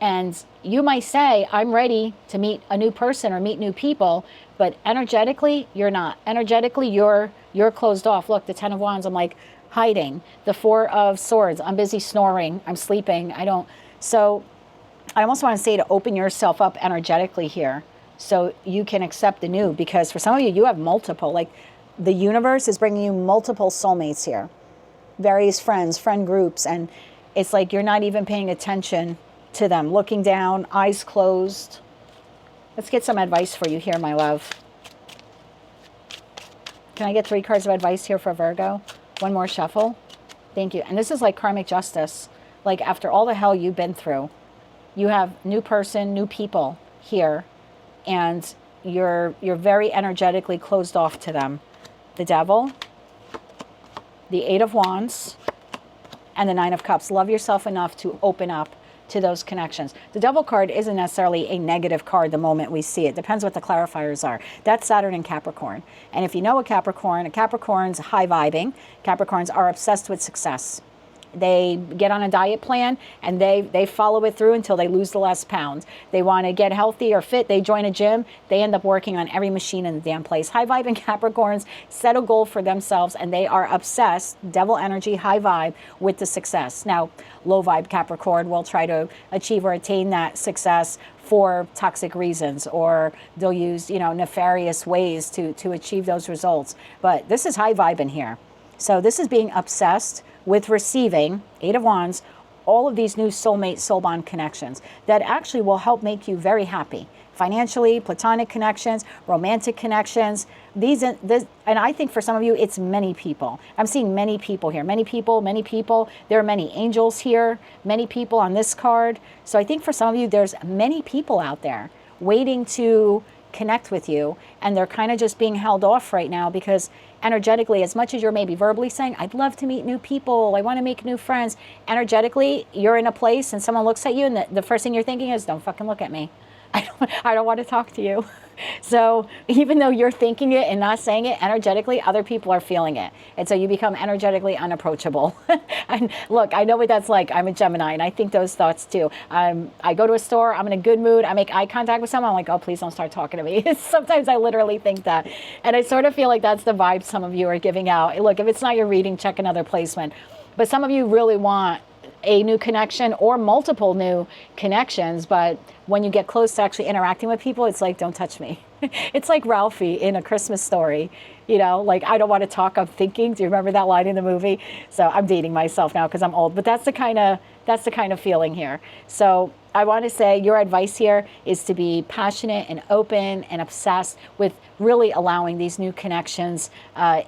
And you might say, I'm ready to meet a new person or meet new people, but energetically, you're not. Energetically, you're closed off. Look, the 10 of Wands, I'm like hiding. The 4 of Swords, I'm busy snoring. I'm sleeping. So I almost want to say to open yourself up energetically here so you can accept the new, because for some of you, you have multiple, like the universe is bringing you multiple soulmates here, various friends, friend groups, and it's like you're not even paying attention to them, looking down, eyes closed. Let's get some advice for you here, my love. Can I get 3 cards of advice here for Virgo? One more shuffle. Thank you. And this is like karmic justice. Like after all the hell you've been through, you have new person, new people here, and you're very energetically closed off to them. The Devil, the 8 of Wands, and the 9 of Cups. Love yourself enough to open up to those connections. The Devil card isn't necessarily a negative card the moment we see it. Depends what the clarifiers are. That's Saturn and Capricorn. And if you know a Capricorn's high vibing. Capricorns are obsessed with success. They get on a diet plan and they follow it through until they lose the last pound. They want to get healthy or fit. They join a gym. They end up working on every machine in the damn place. High vibe and Capricorns set a goal for themselves and they are obsessed, devil energy, high vibe, with the success. Now, low vibe Capricorn will try to achieve or attain that success for toxic reasons, or they'll use, nefarious ways to achieve those results. But this is high vibe in here. So this is being obsessed with receiving, 8 of Wands, all of these new soulmate, soul bond connections that actually will help make you very happy. Financially, platonic connections, romantic connections. And I think for some of you, it's many people. I'm seeing many people here. Many people. There are many angels here. Many people on this card. So I think for some of you, there's many people out there waiting to connect with you, and they're kind of just being held off right now because energetically, as much as you're maybe verbally saying, I'd love to meet new people, I want to make new friends, energetically, you're in a place and someone looks at you and the first thing you're thinking is, don't fucking look at me. I don't want to talk to you. So even though you're thinking it and not saying it, energetically, other people are feeling it. And so you become energetically unapproachable. And look, I know what that's like. I'm a Gemini and I think those thoughts too. I go to a store, I'm in a good mood, I make eye contact with someone, I'm like, oh, please don't start talking to me. Sometimes I literally think that. And I sort of feel like that's the vibe some of you are giving out. Look, if it's not your reading, check another placement. But some of you really want a new connection or multiple new connections, but when you get close to actually interacting with people, it's like, don't touch me. It's like Ralphie in A Christmas Story, like, I don't want to talk, I'm thinking. Do you remember that line in the movie? So I'm dating myself now because I'm old, but that's the kind of feeling here. So I want to say your advice here is to be passionate and open and obsessed with really allowing these new connections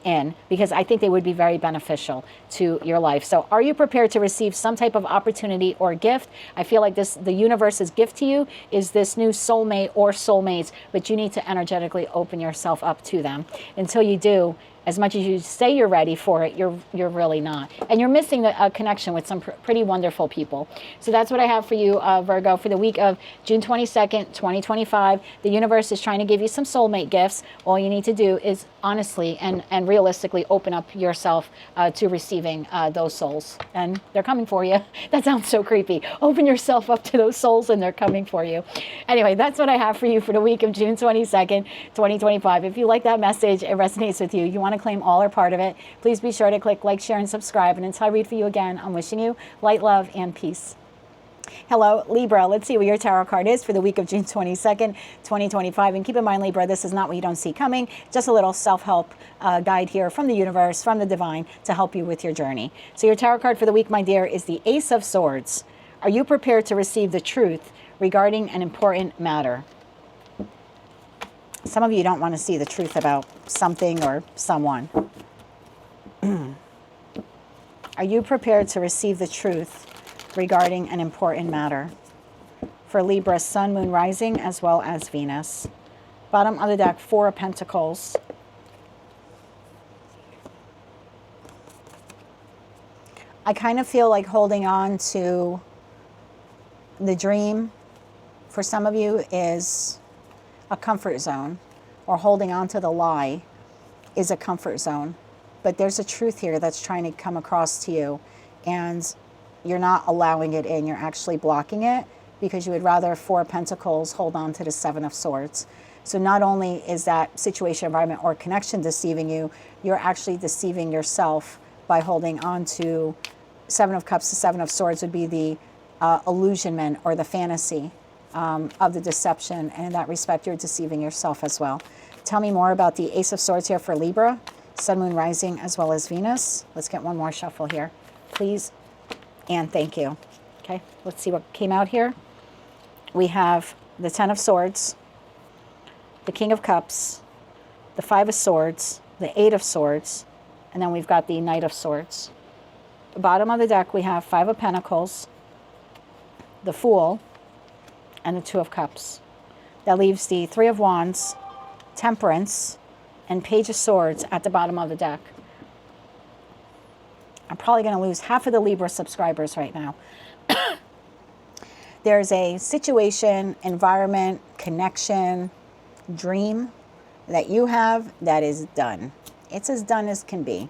in, because I think they would be very beneficial to your life. So are you prepared to receive some type of opportunity or gift? I feel like the universe's gift to you is this new soulmate or soulmates, but you need to energetically open yourself up to them. Until you do, as much as you say you're ready for it, you're really not. And you're missing a connection with some pretty wonderful people. So that's what I have for you, Virgo, for the week of June 22nd, 2025. The universe is trying to give you some soulmate gifts. All you need to do is honestly and realistically open up yourself to receiving those souls. And they're coming for you. That sounds so creepy. Open yourself up to those souls and they're coming for you. Anyway, that's what I have for you for the week of June 22nd, 2025. If you like that message, it resonates with you, you want to claim all or part of it, please be sure to click like, share, and subscribe. And until I read for you again, I'm wishing you light, love, and peace. Hello, Libra. Let's see what your tarot card is for the week of June 22nd, 2025. And keep in mind, Libra, this is not what you don't see coming. Just a little self-help guide here from the universe, from the divine, to help you with your journey. So your tarot card for the week, my dear, is the Ace of Swords. Are you prepared to receive the truth regarding an important matter? Some of you don't want to see the truth about something or someone. Are you prepared to receive the truth regarding an important matter? For Libra, Sun, Moon, Rising, as well as Venus. Bottom of the deck, 4 of Pentacles. I kind of feel like holding on to the dream for some of you is a comfort zone, or holding on to the lie is a comfort zone. But there's a truth here that's trying to come across to you, and you're not allowing it in. You're actually blocking it because you would rather 4 of Pentacles hold on to the 7 of Swords. So not only is that situation, environment, or connection deceiving you, you're actually deceiving yourself by holding on to 7 of Cups. The 7 of Swords would be the illusionment or the fantasy of the deception. And in that respect, you're deceiving yourself as well. Tell me more about the Ace of Swords here for Libra, Sun, Moon, Rising, as well as Venus. Let's get one more shuffle here, please. And thank you. Okay, let's see what came out here. We have the 10 of Swords, the King of Cups, the 5 of Swords, the 8 of Swords, and then we've got the Knight of Swords. The bottom of the deck, we have 5 of Pentacles, the Fool, and the 2 of Cups. That leaves the 3 of Wands, Temperance, and Page of Swords at the bottom of the deck. I'm probably going to lose half of the Libra subscribers right now. There's a situation, environment, connection, dream that you have that is done. It's as done as can be.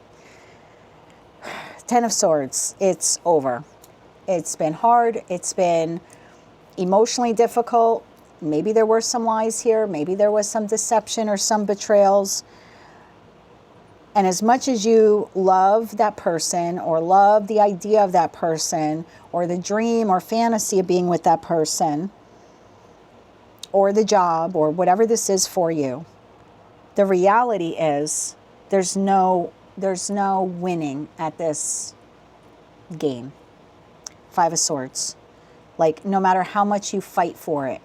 10 of Swords, it's over. It's been hard. It's been emotionally difficult. Maybe there were some lies here. Maybe there was some deception or some betrayals. And as much as you love that person or love the idea of that person or the dream or fantasy of being with that person or the job or whatever this is for you, the reality is there's no winning at this game. 5 of Swords. Like, no matter how much you fight for it,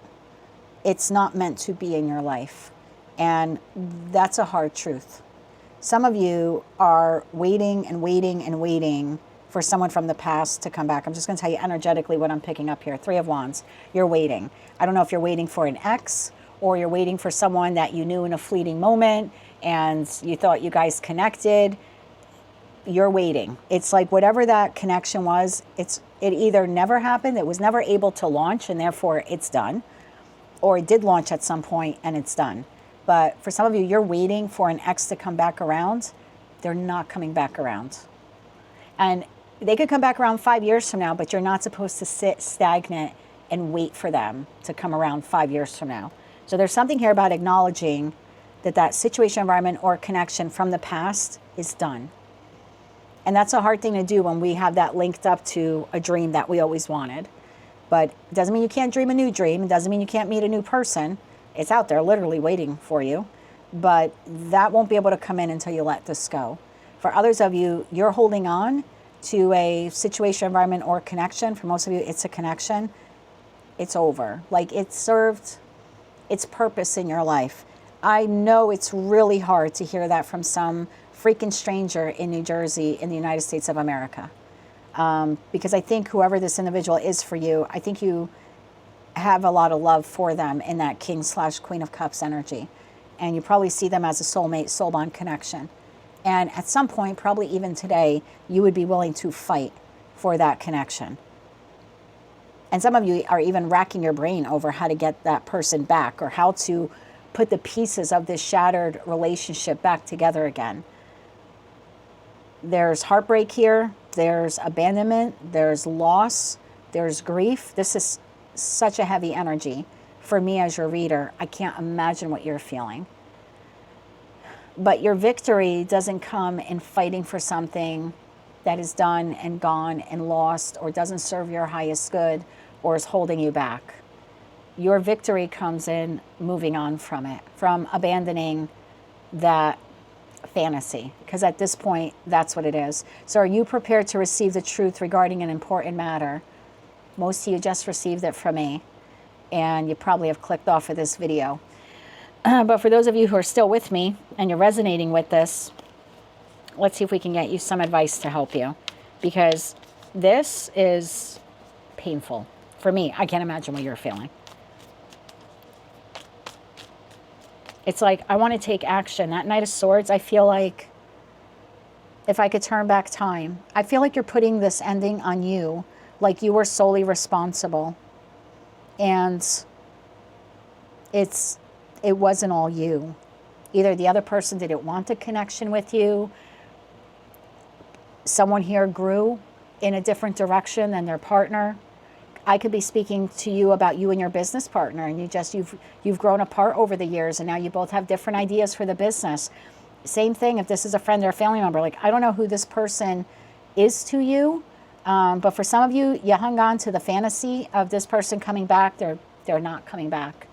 it's not meant to be in your life. And that's a hard truth. Some of you are waiting and waiting and waiting for someone from the past to come back. I'm just going to tell you energetically what I'm picking up here. 3 of Wands. You're waiting. I don't know if you're waiting for an ex or you're waiting for someone that you knew in a fleeting moment and you thought you guys connected. You're waiting. It's like whatever that connection was, it either never happened, it was never able to launch, and therefore it's done, or it did launch at some point and it's done. But for some of you, you're waiting for an ex to come back around. They're not coming back around. And they could come back around 5 years from now, but you're not supposed to sit stagnant and wait for them to come around 5 years from now. So there's something here about acknowledging that that situation, environment, or connection from the past is done. And that's a hard thing to do when we have that linked up to a dream that we always wanted. But it doesn't mean you can't dream a new dream. It doesn't mean you can't meet a new person. It's out there literally waiting for you. But that won't be able to come in until you let this go. For others of you, you're holding on to a situation, environment, or connection. For most of you, it's a connection. It's over. Like, it served its purpose in your life. I know it's really hard to hear that from some freaking stranger in New Jersey in the United States of America. Because I think whoever this individual is for you, I think you have a lot of love for them in that King/Queen of Cups energy. And you probably see them as a soulmate, soul bond connection. And at some point, probably even today, you would be willing to fight for that connection. And some of you are even racking your brain over how to get that person back or how to put the pieces of this shattered relationship back together again. There's heartbreak here. There's abandonment. There's loss. There's grief. This is such a heavy energy for me as your reader. I can't imagine what you're feeling. But your victory doesn't come in fighting for something that is done and gone and lost or doesn't serve your highest good or is holding you back. Your victory comes in moving on from it, from abandoning that fantasy, because at this point, that's what it is. So are you prepared to receive the truth regarding an important matter? Most of you just received it from me, and you probably have clicked off of this video. But for those of you who are still with me and you're resonating with this, let's see if we can get you some advice to help you, because this is painful for me. I can't imagine what you're feeling. It's like, I want to take action. That Knight of Swords, I feel like if I could turn back time, I feel like you're putting this ending on you, like you were solely responsible. And it wasn't all you. Either the other person didn't want a connection with you, someone here grew in a different direction than their partner. I could be speaking to you about you and your business partner, and you've grown apart over the years, and now you both have different ideas for the business. Same thing if this is a friend or a family member. Like, I don't know who this person is to you, but for some of you, you hung on to the fantasy of this person coming back. They're not coming back,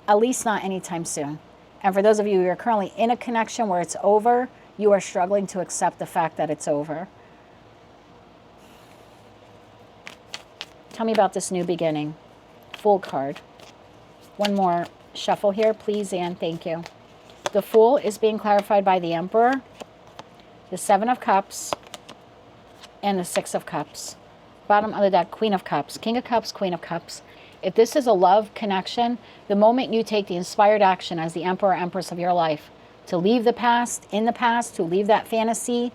at least not anytime soon. And for those of you who are currently in a connection where it's over, you are struggling to accept the fact that it's over. Tell me about this new beginning. Fool card. One more shuffle here, please, and thank you. The Fool is being clarified by the Emperor, the Seven of Cups, and the Six of Cups. Bottom of the deck, Queen of Cups, King of Cups, Queen of Cups. If this is a love connection, the moment you take the inspired action as the Emperor or Empress of your life to leave the past in the past, to leave that fantasy,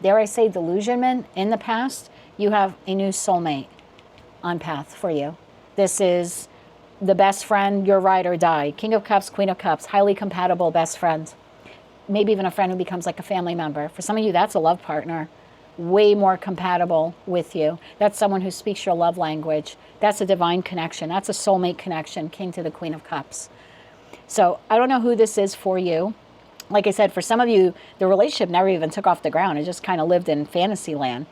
dare I say delusionment in the past, you have a new soulmate on path for you. This is the best friend, your ride or die. King of Cups, Queen of Cups, highly compatible best friend. Maybe even a friend who becomes like a family member. For some of you, that's a love partner. Way more compatible with you. That's someone who speaks your love language. That's a divine connection. That's a soulmate connection, King to the Queen of Cups. So I don't know who this is for you. Like I said, for some of you, the relationship never even took off the ground. It just kind of lived in fantasy land.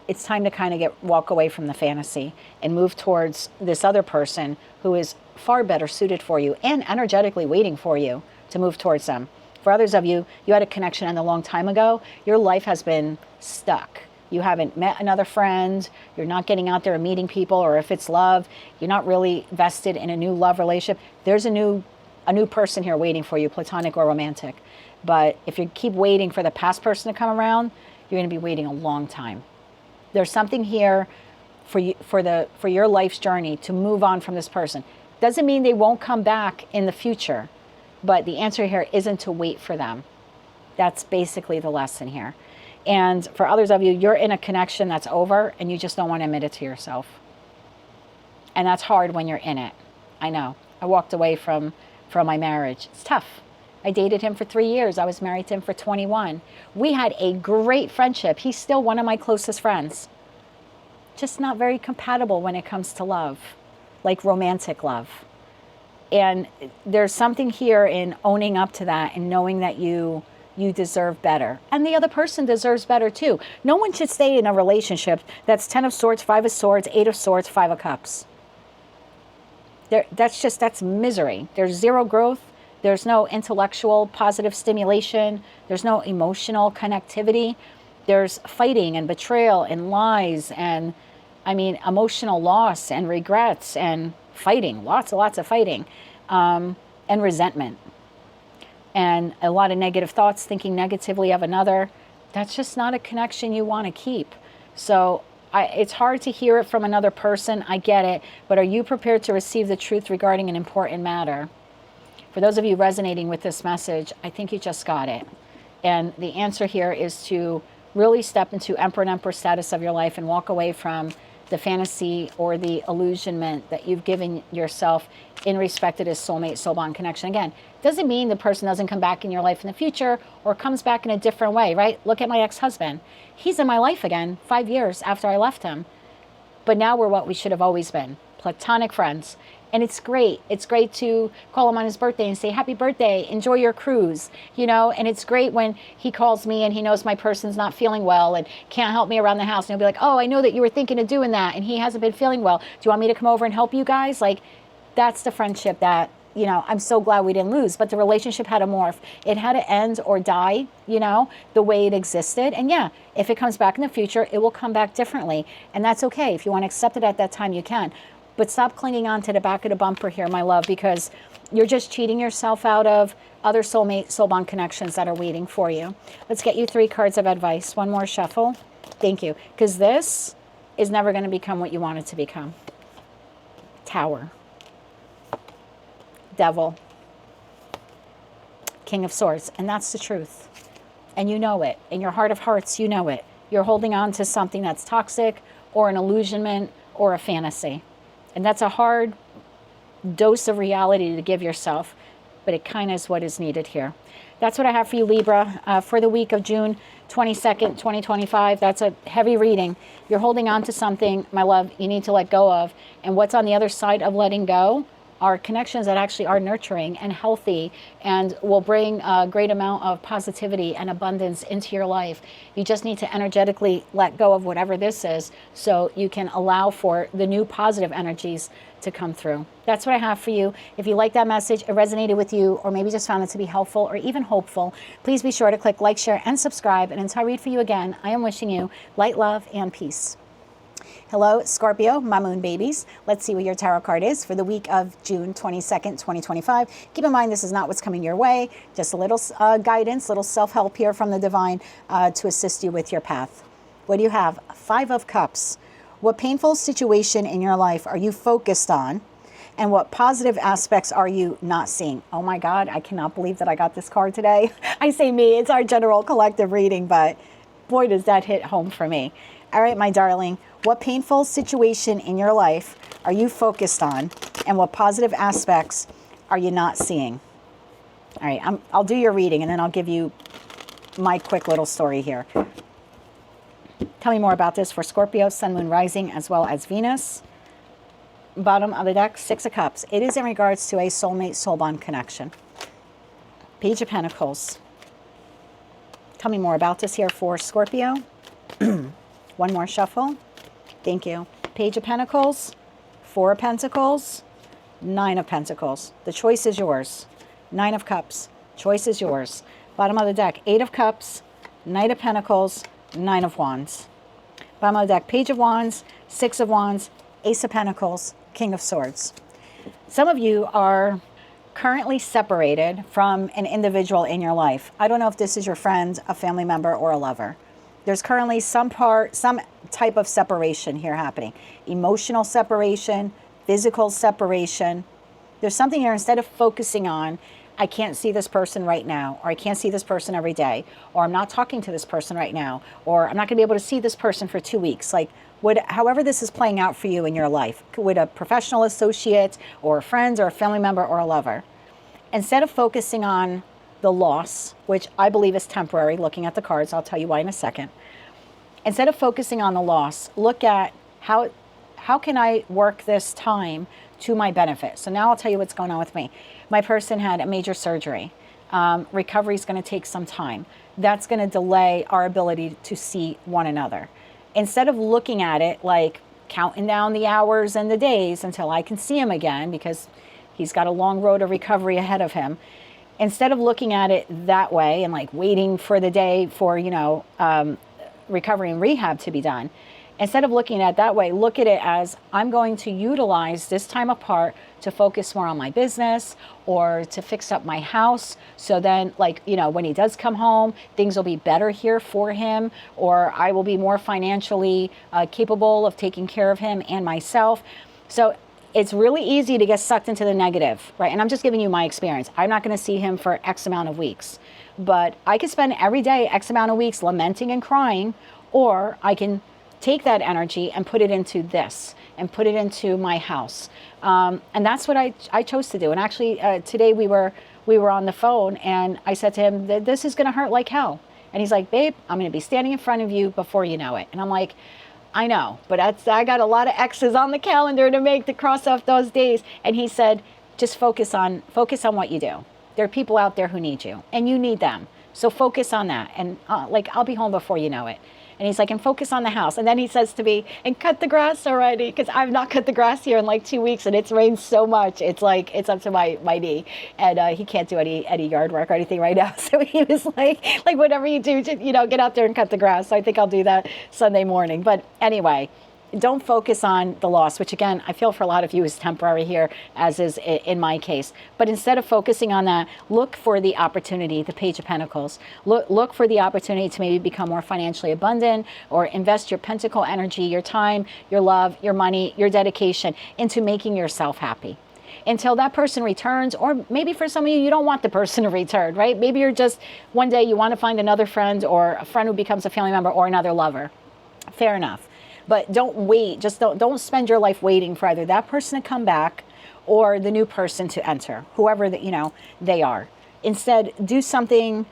It's time to kind of walk away from the fantasy and move towards this other person who is far better suited for you and energetically waiting for you to move towards them. For others of you, you had a connection a long time ago. Your life has been stuck. You haven't met another friend. You're not getting out there and meeting people, or if it's love, you're not really vested in a new love relationship. There's a new person here waiting for you, platonic or romantic. But if you keep waiting for the past person to come around, you're going to be waiting a long time. There's something here for you, for your life's journey to move on from this person. Doesn't mean they won't come back in the future, but the answer here isn't to wait for them. That's basically the lesson here. And for others of you, you're in a connection that's over and you just don't want to admit it to yourself. And that's hard when you're in it. I know. I walked away from my marriage. It's tough. I dated him for 3 years. I was married to him for 21. We had a great friendship. He's still one of my closest friends. Just not very compatible when it comes to love, like romantic love. And there's something here in owning up to that and knowing that you deserve better. And the other person deserves better too. No one should stay in a relationship that's 10 of Swords, 5 of Swords, 8 of Swords, 5 of Cups. That's misery. There's zero growth. There's no intellectual positive stimulation. There's no emotional connectivity. There's fighting and betrayal and lies and, emotional loss and regrets and fighting, lots of fighting, and resentment. And a lot of negative thoughts, thinking negatively of another. That's just not a connection you want to keep. So it's hard to hear it from another person. I get it. But are you prepared to receive the truth regarding an important matter? For those of you resonating with this message, I think you just got it. And the answer here is to really step into Emperor and Empress status of your life and walk away from the fantasy or the illusionment that you've given yourself in respect to this soulmate, soul bond connection. Again, doesn't mean the person doesn't come back in your life in the future or comes back in a different way, right? Look at my ex-husband. He's in my life again 5 years after I left him. But now we're what we should have always been, platonic friends. And it's great. It's great to call him on his birthday and say, happy birthday, enjoy your cruise, and it's great when he calls me and he knows my person's not feeling well and can't help me around the house. And he'll be like, oh, I know that you were thinking of doing that and he hasn't been feeling well. Do you want me to come over and help you guys? Like, that's the friendship that, I'm so glad we didn't lose. But the relationship had to morph. It had to end or die, the way it existed. And yeah, if it comes back in the future, it will come back differently. And that's okay. If you want to accept it at that time, you can. But stop clinging on to the back of the bumper here, my love, because you're just cheating yourself out of other soulmate, soul bond connections that are waiting for you. Let's get you 3 cards of advice. One more shuffle. Thank you. Because this is never going to become what you want it to become. Tower. Devil. King of Swords. And that's the truth. And you know it. In your heart of hearts, you know it. You're holding on to something that's toxic or an illusionment or a fantasy. And that's a hard dose of reality to give yourself, but it kind of is what is needed here. That's what I have for you, Libra, for the week of June 22nd, 2025. That's a heavy reading. You're holding on to something, my love, you need to let go of. And what's on the other side of letting go are connections that actually are nurturing and healthy and will bring a great amount of positivity and abundance into your life. You just need to energetically let go of whatever this is so you can allow for the new positive energies to come through. That's what I have for you. If you like that message, it resonated with you, or maybe just found it to be helpful or even hopeful, please be sure to click like, share, and subscribe. And until I read for you again, I am wishing you light, love, and peace. Hello, Scorpio, my moon babies. Let's see what your tarot card is for the week of June 22nd, 2025. Keep in mind, this is not what's coming your way. Just a little guidance, little self-help here from the divine to assist you with your path. What do you have? 5 of Cups. What painful situation in your life are you focused on? And what positive aspects are you not seeing? Oh my God, I cannot believe that I got this card today. I say me, it's our general collective reading, but boy, does that hit home for me. All right, my darling, what painful situation in your life are you focused on? And what positive aspects are you not seeing? All right, I'll do your reading and then I'll give you my quick little story here. Tell me more about this for Scorpio, Sun, Moon, Rising, as well as Venus. Bottom of the deck, 6 of Cups. It is in regards to a soulmate, soul bond connection. Page of Pentacles. Tell me more about this here for Scorpio. One more shuffle. Thank you. Page of Pentacles, 4 of Pentacles, 9 of Pentacles. The choice is yours. 9 of Cups. Choice is yours. Bottom of the deck, 8 of Cups, Knight of Pentacles, 9 of Wands. Bottom of the deck, Page of Wands, 6 of Wands, Ace of Pentacles, King of Swords. Some of you are currently separated from an individual in your life. I don't know if this is your friend, a family member, or a lover. There's currently some type of separation here happening. Emotional separation, physical separation. There's something here, instead of focusing on, I can't see this person right now, or I can't see this person every day, or I'm not talking to this person right now, or I'm not gonna be able to see this person for 2 weeks. Like, however this is playing out for you in your life, with a professional associate, or a friend, or a family member, or a lover. Instead of focusing on the loss, which I believe is temporary, looking at the cards, I'll tell you why in a second. Instead of focusing on the loss, look at how can I work this time to my benefit. So now I'll tell you what's going on with me. My person had a major surgery. Recovery is going to take some time. That's going to delay our ability to see one another. Instead of looking at it like counting down the hours and the days until I can see him again, because he's got a long road of recovery ahead of him, instead of looking at it that way and like waiting for the day for, recovery and rehab to be done, instead of looking at it that way, look at it as I'm going to utilize this time apart to focus more on my business or to fix up my house. So then, when he does come home, things will be better here for him, or I will be more financially capable of taking care of him and myself. So it's really easy to get sucked into the negative, right? And I'm just giving you my experience. I'm not going to see him for X amount of weeks, but I could spend every day X amount of weeks lamenting and crying, or I can take that energy and put it into this and put it into my house. And that's what I chose to do. And actually today we were on the phone and I said to him that this is going to hurt like hell. And he's like, babe, I'm going to be standing in front of you before you know it. And I'm like, I know, but I got a lot of X's on the calendar to cross off those days. And he said, just focus on what you do. There are people out there who need you and you need them. So focus on that. And I'll be home before you know it. And he's like, and focus on the house. And then he says to me, and cut the grass already, because I've not cut the grass here in like 2 weeks, and it's rained so much. It's like, it's up to my knee. And he can't do any yard work or anything right now. So he was like whatever you do, get out there and cut the grass. So I think I'll do that Sunday morning. But anyway, don't focus on the loss, which again, I feel for a lot of you is temporary here, as is in my case. But instead of focusing on that, look for the opportunity, the Page of Pentacles. Look for the opportunity to maybe become more financially abundant, or invest your pentacle energy, your time, your love, your money, your dedication into making yourself happy until that person returns. Or maybe for some of you, you don't want the person to return, right? Maybe you're just, one day you want to find another friend, or a friend who becomes a family member, or another lover. Fair enough. But don't wait. Just don't spend your life waiting for either that person to come back or the new person to enter, whoever that they are. Instead, do something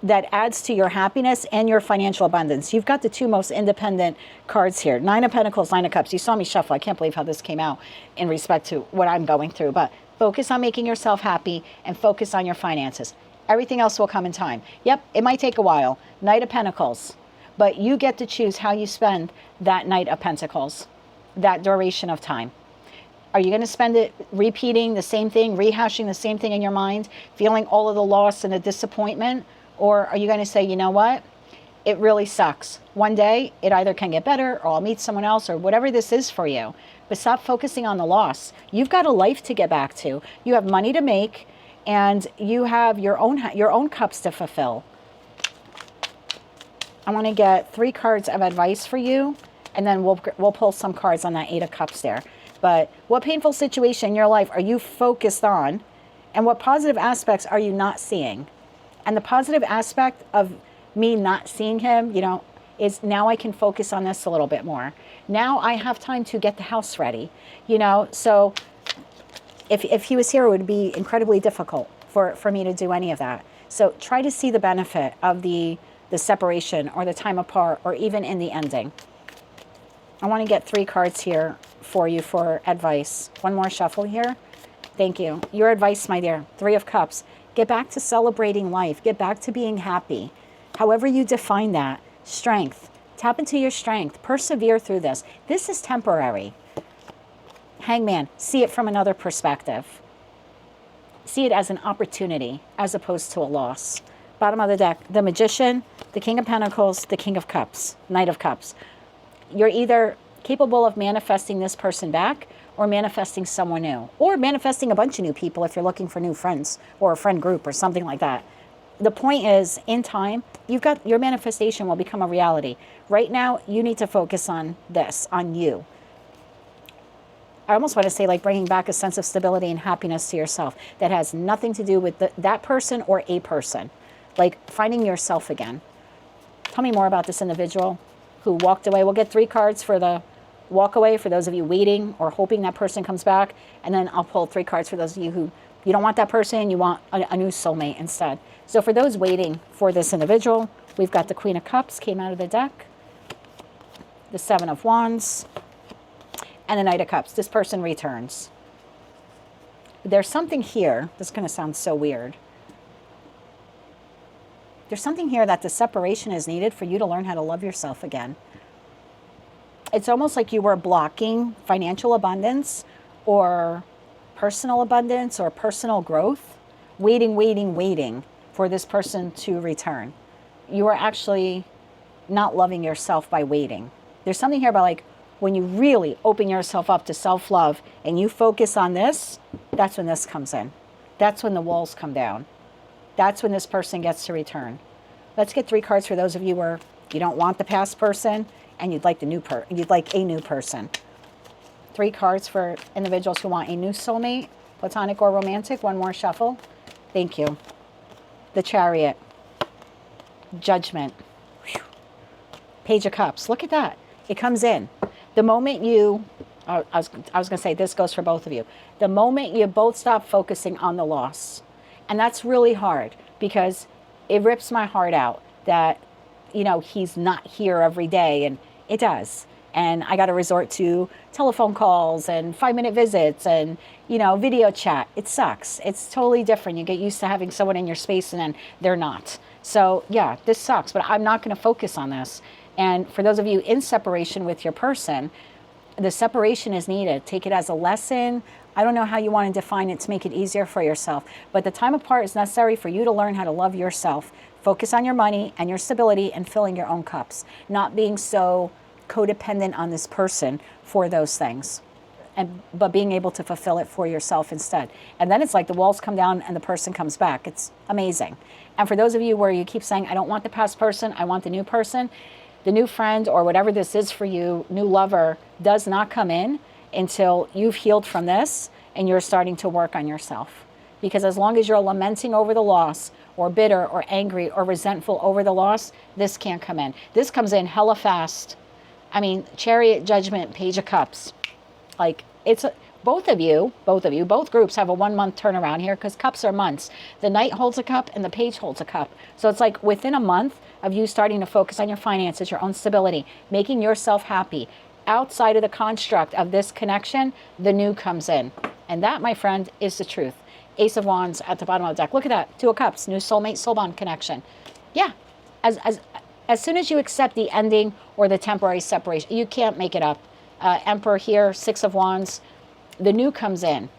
that adds to your happiness and your financial abundance. You've got the two most independent cards here. Nine of Pentacles, Nine of Cups. You saw me shuffle. I can't believe how this came out in respect to what I'm going through. But focus on making yourself happy and focus on your finances. Everything else will come in time. Yep, it might take a while. Knight of Pentacles. But you get to choose how you spend that Knight of Pentacles, that duration of time. Are you going to spend it repeating the same thing, rehashing the same thing in your mind, feeling all of the loss and the disappointment? Or are you going to say, you know what? It really sucks. One day, it either can get better or I'll meet someone else or whatever this is for you. But stop focusing on the loss. You've got a life to get back to. You have money to make and you have your own cups to fulfill. I want to get 3 cards of advice for you, and then we'll pull some cards on that 8 of Cups there. But what painful situation in your life are you focused on, and what positive aspects are you not seeing? And the positive aspect of me not seeing him, you know, is now I can focus on this a little bit more. Now I have time to get the house ready, you know. So if he was here, it would be incredibly difficult for me to do any of that. So try to see the benefit of the separation or the time apart or even in the ending. I want to get 3 cards here for you for advice. One more shuffle here. Thank you. Your advice, my dear. 3 of Cups. Get back to celebrating life. Get back to being happy. However you define that. Strength. Tap into your strength. Persevere through this. This is temporary. Hangman. See it from another perspective. See it as an opportunity as opposed to a loss. Bottom of the deck. The Magician, the King of Pentacles, the King of Cups, Knight of Cups. You're either capable of manifesting this person back or manifesting someone new, or manifesting a bunch of new people if you're looking for new friends or a friend group or something like that. The point is, in time, your manifestation will become a reality. Right now, you need to focus on this, on you. I almost want to say like bringing back a sense of stability and happiness to yourself that has nothing to do with that person or a person. Like finding yourself again. Tell me more about this individual who walked away. We'll get 3 cards for the walk away for those of you waiting or hoping that person comes back. And then I'll pull 3 cards for those of you who you don't want that person, you want a new soulmate instead. So for those waiting for this individual, we've got the Queen of Cups came out of the deck, the 7 of Wands, and the Knight of Cups. This person returns. There's something here. This is going to sound so weird. There's something here that the separation is needed for you to learn how to love yourself again. It's almost like you were blocking financial abundance or personal abundance or personal growth, waiting for this person to return. You are actually not loving yourself by waiting. There's something here about like when you really open yourself up to self-love and you focus on this, that's when this comes in. That's when the walls come down. That's when this person gets to return. Let's get 3 cards for those of you where you don't want the past person and you'd like a new person. 3 cards for individuals who want a new soulmate, platonic or romantic. One more shuffle. Thank you. The Chariot. Judgment. Whew. Page of Cups. Look at that. It comes in. The moment you, I was going to say this goes for both of you. The moment you both stop focusing on the loss. And that's really hard because it rips my heart out that, you know, he's not here every day, and it does. And I got to resort to telephone calls and 5-minute visits and, you know, video chat. It sucks. It's totally different. You get used to having someone in your space and then they're not. So yeah, this sucks, but I'm not going to focus on this. And for those of you in separation with your person, the separation is needed. Take it as a lesson. I don't know how you want to define it to make it easier for yourself, but the time apart is necessary for you to learn how to love yourself. Focus on your money and your stability and filling your own cups, not being so codependent on this person for those things, but being able to fulfill it for yourself instead. And then it's like the walls come down and the person comes back. It's amazing. And for those of you where you keep saying, I don't want the past person, I want the new person, the new friend or whatever this is for you, new lover, does not come in until you've healed from this and you're starting to work on yourself. Because as long as you're lamenting over the loss or bitter or angry or resentful over the loss, this can't come in. This comes in hella fast. I mean, Chariot, Judgment, Page of Cups. Like, both groups have a 1 month turnaround here because cups are months. The Knight holds a cup and the Page holds a cup. So it's like within a month of you starting to focus on your finances, your own stability, making yourself happy. Outside of the construct of this connection, the new comes in. And that, my friend, is the truth. Ace of Wands at the bottom of the deck. Look at that. Two of Cups, new soulmate, soul bond connection. Yeah. As soon as you accept the ending or the temporary separation, you can't make it up. Emperor here, Six of Wands. The new comes in.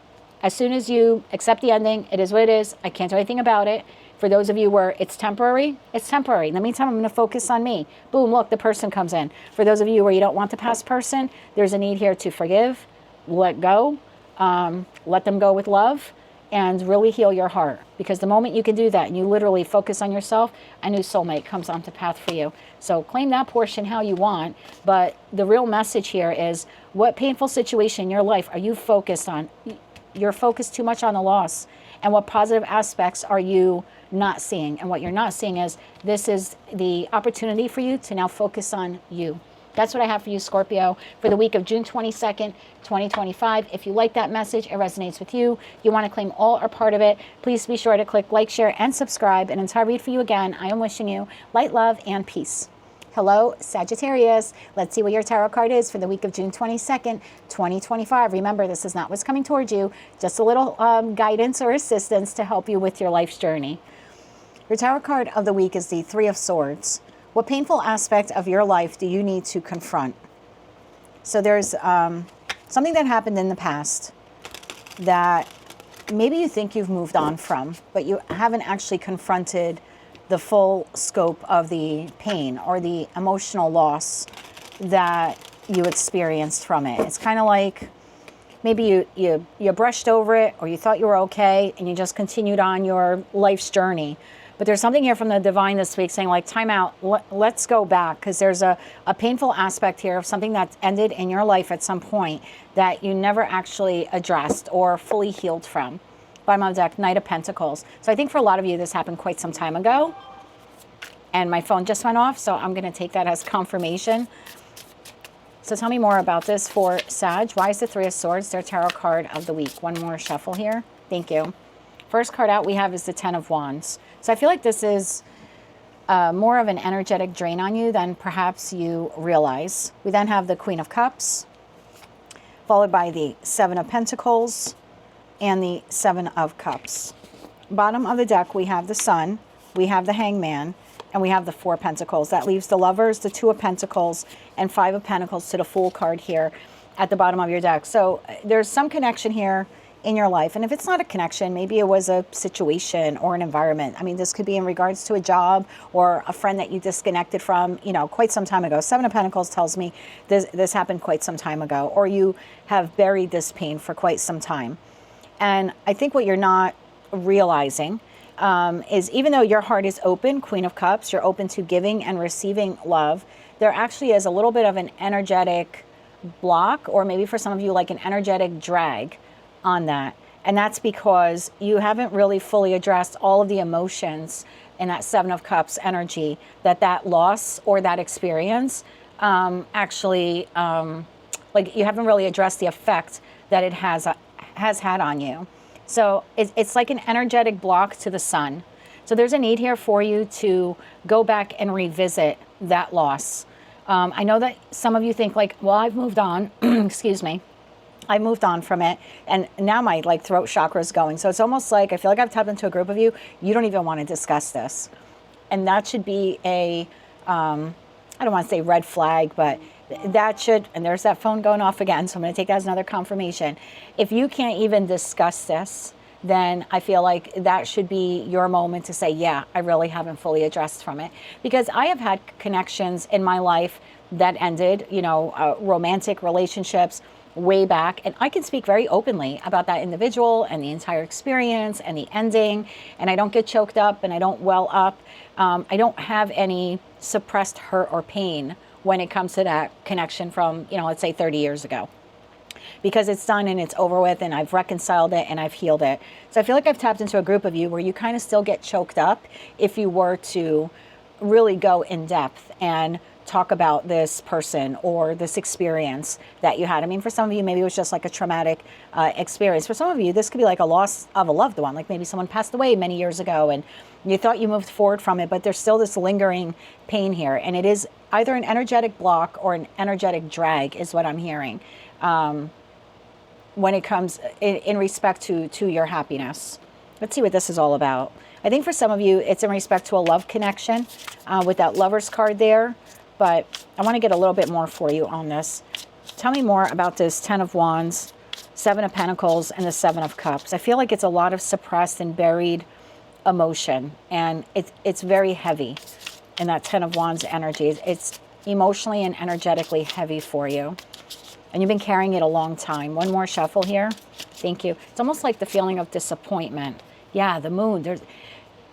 As soon as you accept the ending, it is what it is. I can't do anything about it. For those of you where it's temporary, it's temporary. In the meantime, I'm going to focus on me. Boom, look, the person comes in. For those of you where you don't want the past person, there's a need here to forgive, let go, let them go with love, and really heal your heart. Because the moment you can do that and you literally focus on yourself, a new soulmate comes onto path for you. So claim that portion how you want. But the real message here is, what painful situation in your life are you focused on? You're focused too much on the loss. And what positive aspects are you not seeing? And what you're not seeing is, this is the opportunity for you to now focus on you. That's what I have for you, Scorpio, for the week of June 22nd, 2025. If you like that message, it resonates with you, you want to claim all or part of it, please be sure to click like, share, and subscribe. And until I read for you again, I am wishing you light, love, and peace. Hello, Sagittarius. Let's see what your tarot card is for the week of June 22nd, 2025. Remember, this is not what's coming towards you, just a little guidance or assistance to help you with your life's journey. Your tarot card of the week is the Three of Swords. What painful aspect of your life do you need to confront? So there's something that happened in the past that maybe you think you've moved on from, but you haven't actually confronted the full scope of the pain or the emotional loss that you experienced from it. It's kind of like maybe you brushed over it, or you thought you were okay and you just continued on your life's journey. But there's something here from the divine this week saying, like, time out, let's go back, because there's a painful aspect here of something that's ended in your life at some point that you never actually addressed or fully healed from. Bottom of the deck, Knight of Pentacles. So I think for a lot of you, this happened quite some time ago. And my phone just went off, so I'm going to take that as confirmation. So tell me more about this for Sag. Why is the Three of Swords their tarot card of the week? One more shuffle here. Thank you. First card out we have is the Ten of Wands. So I feel like this is more of an energetic drain on you than perhaps you realize. We then have the Queen of Cups, followed by the Seven of Pentacles and the Seven of Cups. Bottom of the deck, we have the Sun, we have the Hangman, and we have the Four of Pentacles. That leaves the Lovers, the Two of Pentacles, and Five of Pentacles to the Fool card here at the bottom of your deck. So there's some connection here in your life. And if it's not a connection, maybe it was a situation or an environment. I mean, this could be in regards to a job or a friend that you disconnected from, you know, quite some time ago. Seven of Pentacles tells me this happened quite some time ago, or you have buried this pain for quite some time. And I think what you're not realizing is, even though your heart is open, Queen of Cups, you're open to giving and receiving love, there actually is a little bit of an energetic block, or maybe for some of you, like an energetic drag on that. And that's because you haven't really fully addressed all of the emotions in that Seven of Cups energy that loss or that experience actually, like, you haven't really addressed the effect that it has had on you. So it's like an energetic block to the Sun. So there's a need here for you to go back and revisit that loss. I know that some of you think, like, well, I've moved on, excuse me, I moved on from it, and now my throat chakra is going. So it's almost like I feel like I've tapped into a group of you. You don't even want to discuss this, and that should be a I don't want to say red flag, but that should. And there's that phone going off again. So I'm going to take that as another confirmation. If you can't even discuss this, then I feel like that should be your moment to say, yeah, I really haven't fully addressed from it. Because I have had connections in my life that ended, romantic relationships way back, and I can speak very openly about that individual and the entire experience and the ending, and I don't get choked up and I don't well up. I don't have any suppressed hurt or pain when it comes to that connection from, let's say 30 years ago, because it's done and it's over with, and I've reconciled it and I've healed it. So I feel like I've tapped into a group of you where you kind of still get choked up if you were to really go in depth and talk about this person or this experience that you had. I mean, for some of you, maybe it was just like a traumatic experience. For some of you, this could be like a loss of a loved one, like maybe someone passed away many years ago and you thought you moved forward from it, but there's still this lingering pain here. And it is either an energetic block or an energetic drag is what I'm hearing when it comes in respect to your happiness. Let's see what this is all about. I think for some of you, it's in respect to a love connection with that Lover's card there. But I want to get a little bit more for you on this. Tell me more about this 10 of Wands, 7 of Pentacles, and the 7 of Cups. I feel like it's a lot of suppressed and buried emotion. And it's very heavy in that 10 of Wands energy. It's emotionally and energetically heavy for you. And you've been carrying it a long time. One more shuffle here. Thank you. It's almost like the feeling of disappointment. Yeah, the moon.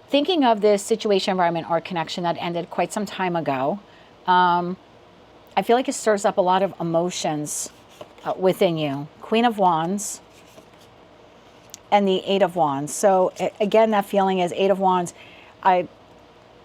Thinking of this situation, environment, or connection that ended quite some time ago. I feel like it stirs up a lot of emotions within you. Queen of Wands and the 8 of Wands. So again, that feeling is 8 of Wands.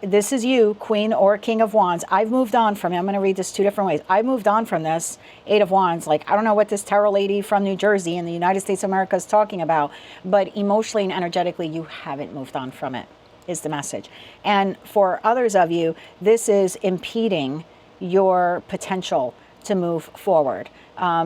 This is you, Queen or King of Wands. I've moved on from it. I'm going to read this 2 different ways. I've moved on from this 8 of Wands. Like, I don't know what this tarot lady from New Jersey in the United States of America is talking about, but emotionally and energetically, you haven't moved on from it, is the message. And for others of you, this is impeding your potential to move forward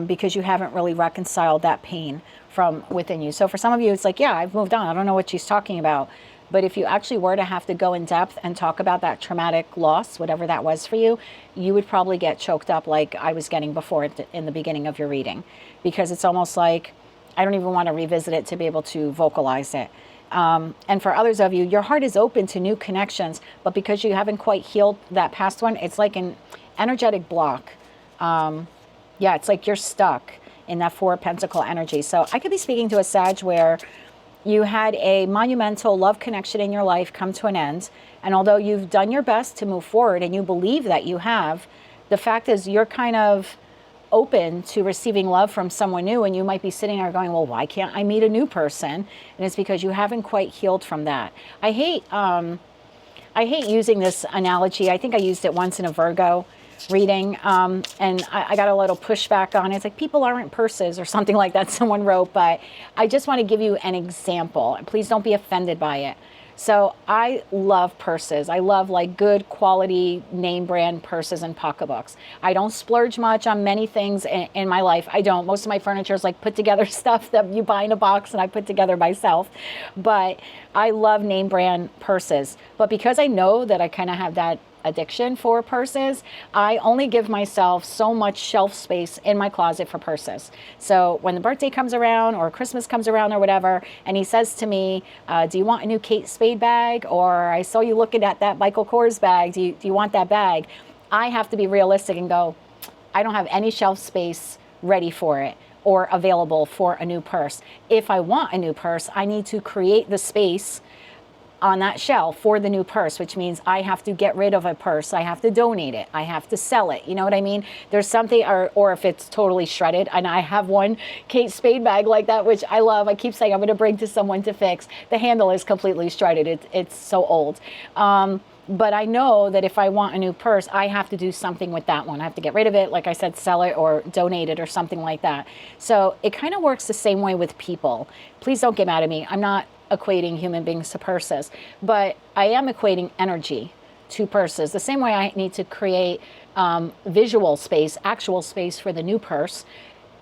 because you haven't really reconciled that pain from within you. So for some of you, it's like, yeah, I've moved on. I don't know what she's talking about. But if you actually were to have to go in depth and talk about that traumatic loss, whatever that was for you, you would probably get choked up like I was getting before in the beginning of your reading. Because it's almost like I don't even want to revisit it to be able to vocalize it. And for others of you, your heart is open to new connections, but because you haven't quite healed that past one, it's like an energetic block. Yeah, it's like you're stuck in that 4 of Pentacle energy. So I could be speaking to a Sag where you had a monumental love connection in your life come to an end. And although you've done your best to move forward and you believe that you have, the fact is you're kind of open to receiving love from someone new, and you might be sitting there going, well, why can't I meet a new person? And it's because you haven't quite healed from that. I hate using this analogy. I think I used it once in a Virgo reading, and I got a little pushback on it. It's like, people aren't purses or something like that someone wrote, but I just want to give you an example. Please don't be offended by it. So I love purses. I love like good quality name brand purses and pocketbooks. I don't splurge much on many things in my life. I don't. Most of my furniture is like put together stuff that you buy in a box and I put together myself. But I love name brand purses. But because I know that I kind of have that addiction for purses, I only give myself so much shelf space in my closet for purses. So when the birthday comes around or Christmas comes around or whatever, and he says to me, do you want a new Kate Spade bag? Or I saw you looking at that Michael Kors bag. Do you want that bag? I have to be realistic and go, I don't have any shelf space ready for it or available for a new purse. If I want a new purse, I need to create the space on that shelf for the new purse, which means I have to get rid of a purse. I have to donate it. I have to sell it. You know what I mean? There's something, or if it's totally shredded, and I have one Kate Spade bag like that, which I love. I keep saying I'm going to bring to someone to fix. The handle is completely shredded. It's so old. But I know that if I want a new purse, I have to do something with that one. I have to get rid of it, like I said, sell it or donate it or something like that. So it kind of works the same way with people. Please don't get mad at me. I'm not equating human beings to purses, but I am equating energy to purses. The same way I need to create visual space, actual space for the new purse,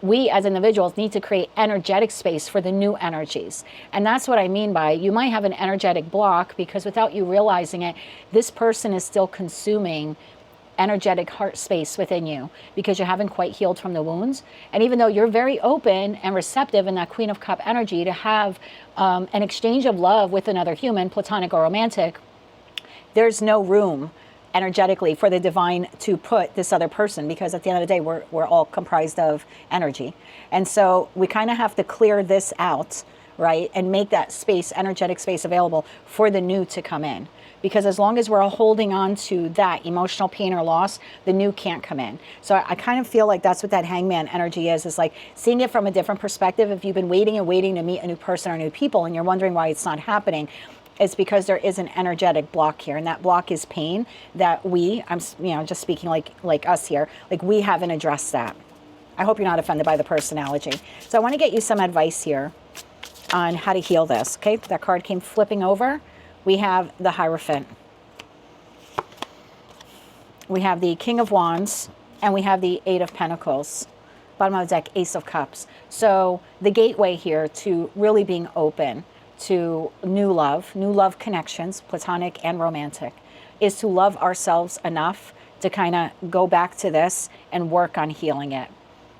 we as individuals need to create energetic space for the new energies. And that's what I mean by you might have an energetic block because without you realizing it, this person is still consuming energetic heart space within you because you haven't quite healed from the wounds. And even though you're very open and receptive in that Queen of Cup energy to have an exchange of love with another human, platonic or romantic, there's no room energetically for the divine to put this other person, because at the end of the day, we're all comprised of energy. And so we kind of have to clear this out, right? And make that space, energetic space available for the new to come in. Because as long as we're all holding on to that emotional pain or loss, the new can't come in. So I kind of feel like that's what that hangman energy is like seeing it from a different perspective. If you've been waiting and waiting to meet a new person or new people and you're wondering why it's not happening, it's because there is an energetic block here, and that block is pain that I'm just speaking like us here, like we haven't addressed that. I hope you're not offended by the personality. So I want to get you some advice here on how to heal this. Okay, that card came flipping over. We have the Hierophant. We have the King of Wands, and we have the Eight of Pentacles. Bottom of the deck, Ace of Cups. So the gateway here to really being open to new love connections, platonic and romantic, is to love ourselves enough to kind of go back to this and work on healing it.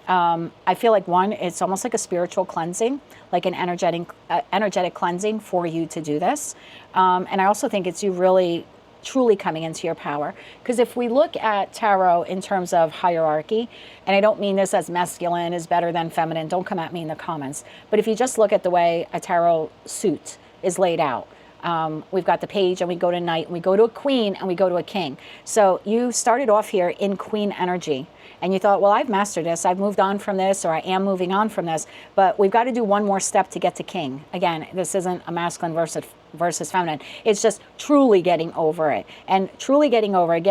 I feel like it's almost like a spiritual cleansing, like an energetic cleansing for you to do this. And I also think it's you really truly coming into your power. Because if we look at tarot in terms of hierarchy, and I don't mean this as masculine is better than feminine, don't come at me in the comments. But if you just look at the way a tarot suit is laid out, we've got the page, and we go to knight, and we go to a queen, and we go to a king. So you started off here in queen energy, and you thought, well, I've mastered this, I've moved on from this, or I am moving on from this, but we've got to do one more step to get to king. Again, this isn't a masculine versus feminine. It's just truly getting over it. And truly getting over it,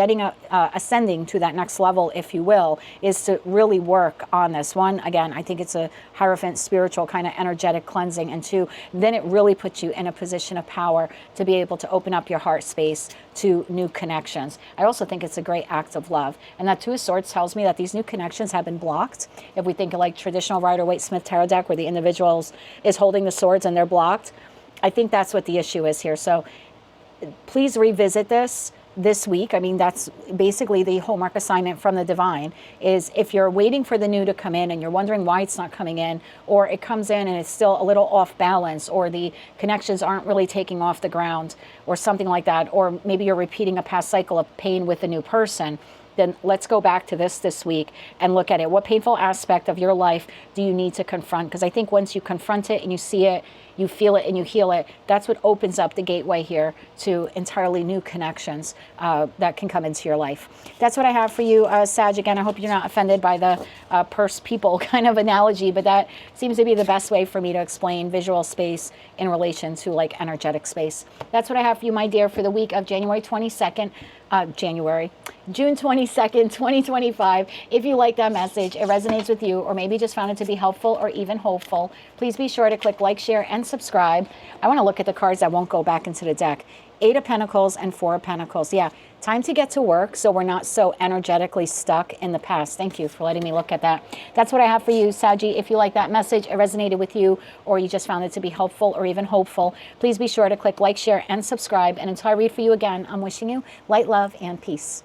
ascending to that next level, if you will, is to really work on this. One, again, I think it's a Hierophant spiritual kind of energetic cleansing. And two, then it really puts you in a position of power to be able to open up your heart space to new connections. I also think it's a great act of love. And that Two of Swords tells me that these new connections have been blocked. If we think of like traditional Rider-Waite-Smith tarot deck where the individual is holding the swords and they're blocked, I think that's what the issue is here. So please revisit this week. I mean, that's basically the homework assignment from the divine, is if you're waiting for the new to come in and you're wondering why it's not coming in, or it comes in and it's still a little off balance, or the connections aren't really taking off the ground, or something like that, or maybe you're repeating a past cycle of pain with a new person, then let's go back to this week and look at it. What painful aspect of your life do you need to confront? Because I think once you confront it and you see it, you feel it and you heal it, that's what opens up the gateway here to entirely new connections that can come into your life. That's what I have for you, Sag. Again, I hope you're not offended by the purse people kind of analogy, but that seems to be the best way for me to explain visual space in relation to like energetic space. That's what I have for you, my dear, for the week of June 22nd, 2025. If you like that message, it resonates with you, or maybe just found it to be helpful or even hopeful, please be sure to click like, share, and subscribe. I want to look at the cards that won't go back into the deck. Eight of Pentacles and Four of Pentacles. Yeah, time to get to work so we're not so energetically stuck in the past. Thank you for letting me look at that. That's what I have for you, Saggy. If you like that message, it resonated with you, or you just found it to be helpful or even hopeful, please be sure to click like, share, and subscribe. And until I read for you again, I'm wishing you light, love, and peace.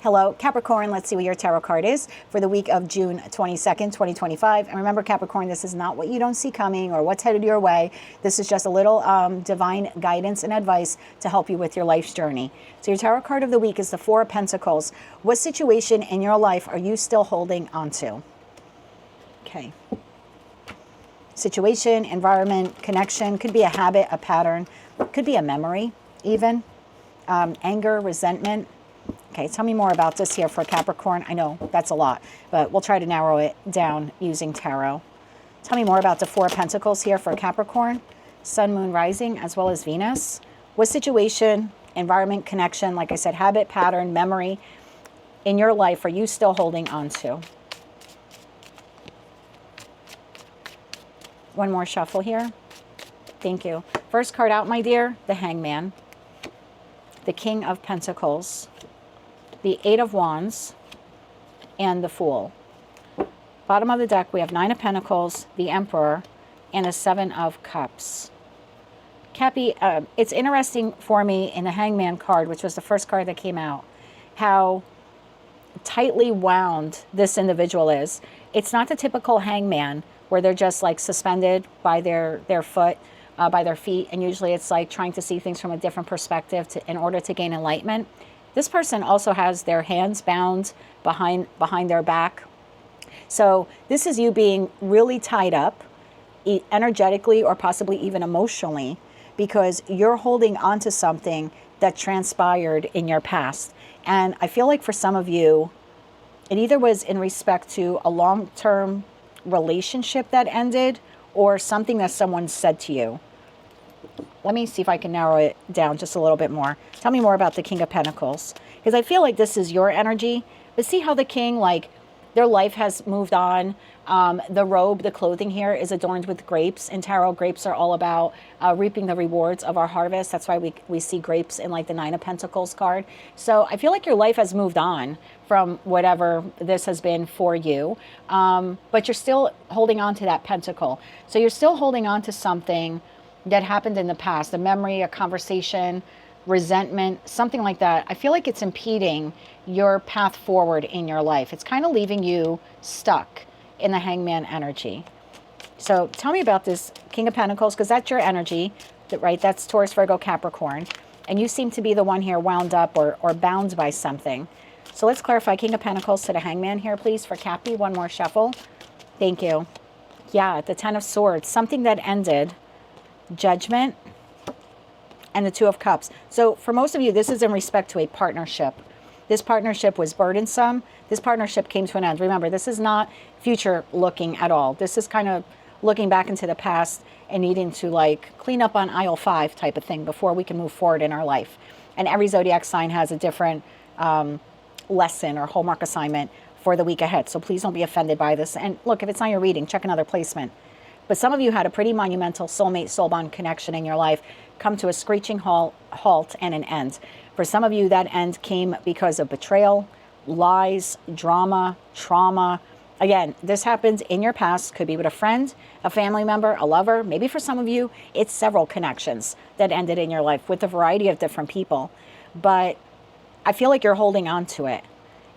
Hello, Capricorn. Let's see what your tarot card is for the week of June 22nd, 2025. And remember, Capricorn, this is not what you don't see coming or what's headed your way. This is just a little divine guidance and advice to help you with your life's journey. So your tarot card of the week is the Four of Pentacles. What situation in your life are you still holding on to? Okay. Situation, environment, connection, could be a habit, a pattern, could be a memory even, anger, resentment. Okay, tell me more about this here for Capricorn. I know that's a lot, but we'll try to narrow it down using tarot. Tell me more about the Four of Pentacles here for Capricorn, Sun, Moon, Rising, as well as Venus. What situation, environment, connection, like I said, habit, pattern, memory in your life are you still holding on to? One more shuffle here. Thank you. First card out, my dear, the Hangman, the King of Pentacles, the Eight of Wands, and the Fool. Bottom of the deck, we have Nine of Pentacles, the Emperor, and a Seven of Cups. Cappy, it's interesting for me in the Hangman card, which was the first card that came out, how tightly wound this individual is. It's not the typical hangman where they're just like suspended by their foot, by their feet, and usually it's like trying to see things from a different perspective in order to gain enlightenment. This person also has their hands bound behind their back. So this is you being really tied up energetically or possibly even emotionally because you're holding on to something that transpired in your past. And I feel like for some of you, it either was in respect to a long-term relationship that ended or something that someone said to you. Let me see if I can narrow it down just a little bit more. Tell me more about the King of Pentacles. Because I feel like this is your energy. But see how the King, like, their life has moved on. The robe, the clothing here is adorned with grapes. In tarot, grapes are all about reaping the rewards of our harvest. That's why we see grapes in like the Nine of Pentacles card. So I feel like your life has moved on from whatever this has been for you. But you're still holding on to that pentacle. So you're still holding on to something that happened in the past, a memory, a conversation, resentment, something like that. I feel like it's impeding your path forward in your life. It's kind of leaving you stuck in the Hangman energy. So tell me about this King of Pentacles, because that's your energy, right? That's Taurus, Virgo, Capricorn. And you seem to be the one here wound up or bound by something. So let's clarify King of Pentacles to the Hangman here, please, for Cappy. One more shuffle. Thank you. Yeah, the Ten of Swords, something that ended, Judgment, and the Two of Cups. So for most of you, this is in respect to a partnership. This partnership was burdensome. This partnership came to an end. Remember, this is not future looking at all. This is kind of looking back into the past and needing to like clean up on aisle 5 type of thing before we can move forward in our life. And every zodiac sign has a different lesson or homework assignment for the week ahead. So please don't be offended by this. And look, if it's not your reading, check another placement. But some of you had a pretty monumental soulmate, soul bond connection in your life come to a screeching halt and an end. For some of you, that end came because of betrayal, lies, drama, trauma. Again, this happened in your past. Could be with a friend, a family member, a lover. Maybe for some of you, it's several connections that ended in your life with a variety of different people. But I feel like you're holding on to it.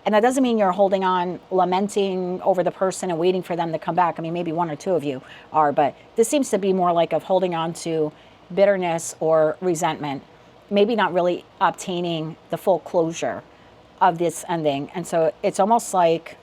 And that doesn't mean you're holding on, lamenting over the person and waiting for them to come back. I mean, maybe one or two of you are, but this seems to be more like of holding on to bitterness or resentment, maybe not really obtaining the full closure of this ending. And so it's almost like,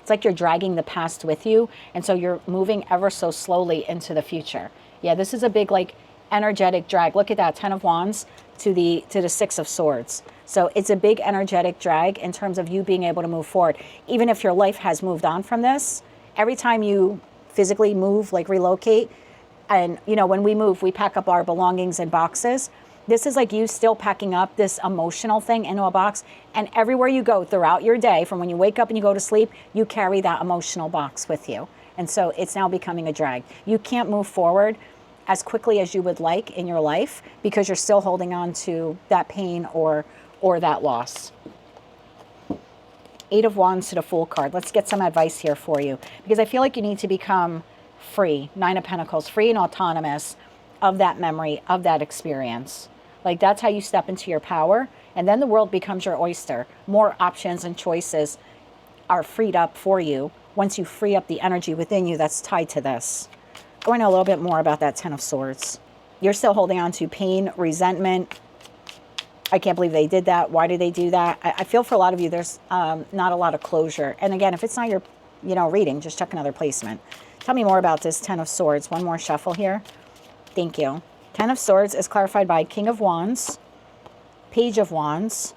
it's like you're dragging the past with you. And so you're moving ever so slowly into the future. Yeah, this is a big like energetic drag. Look at that, 10 of Wands to the 6 of Swords. So it's a big energetic drag in terms of you being able to move forward. Even if your life has moved on from this, every time you physically move, like relocate, and you know, when we move, we pack up our belongings in boxes. This is like you still packing up this emotional thing into a box. And everywhere you go throughout your day, from when you wake up and you go to sleep, you carry that emotional box with you. And so it's now becoming a drag. You can't move forward as quickly as you would like in your life because you're still holding on to that pain or that loss. 8 of Wands to the Fool card. Let's get some advice here for you, because I feel like you need to become free. 9 of Pentacles, free and autonomous of that memory, of that experience. Like that's how you step into your power, and then the world becomes your oyster. More options and choices are freed up for you once you free up the energy within you that's tied to this. I want to know a little bit more about that 10 of Swords. You're still holding on to pain, resentment. I can't believe they did that. Why did they do that? I feel for a lot of you, there's not a lot of closure. And again, if it's not your reading, just check another placement. Tell me more about this 10 of Swords. One more shuffle here. Thank you. 10 of Swords is clarified by King of Wands, Page of Wands,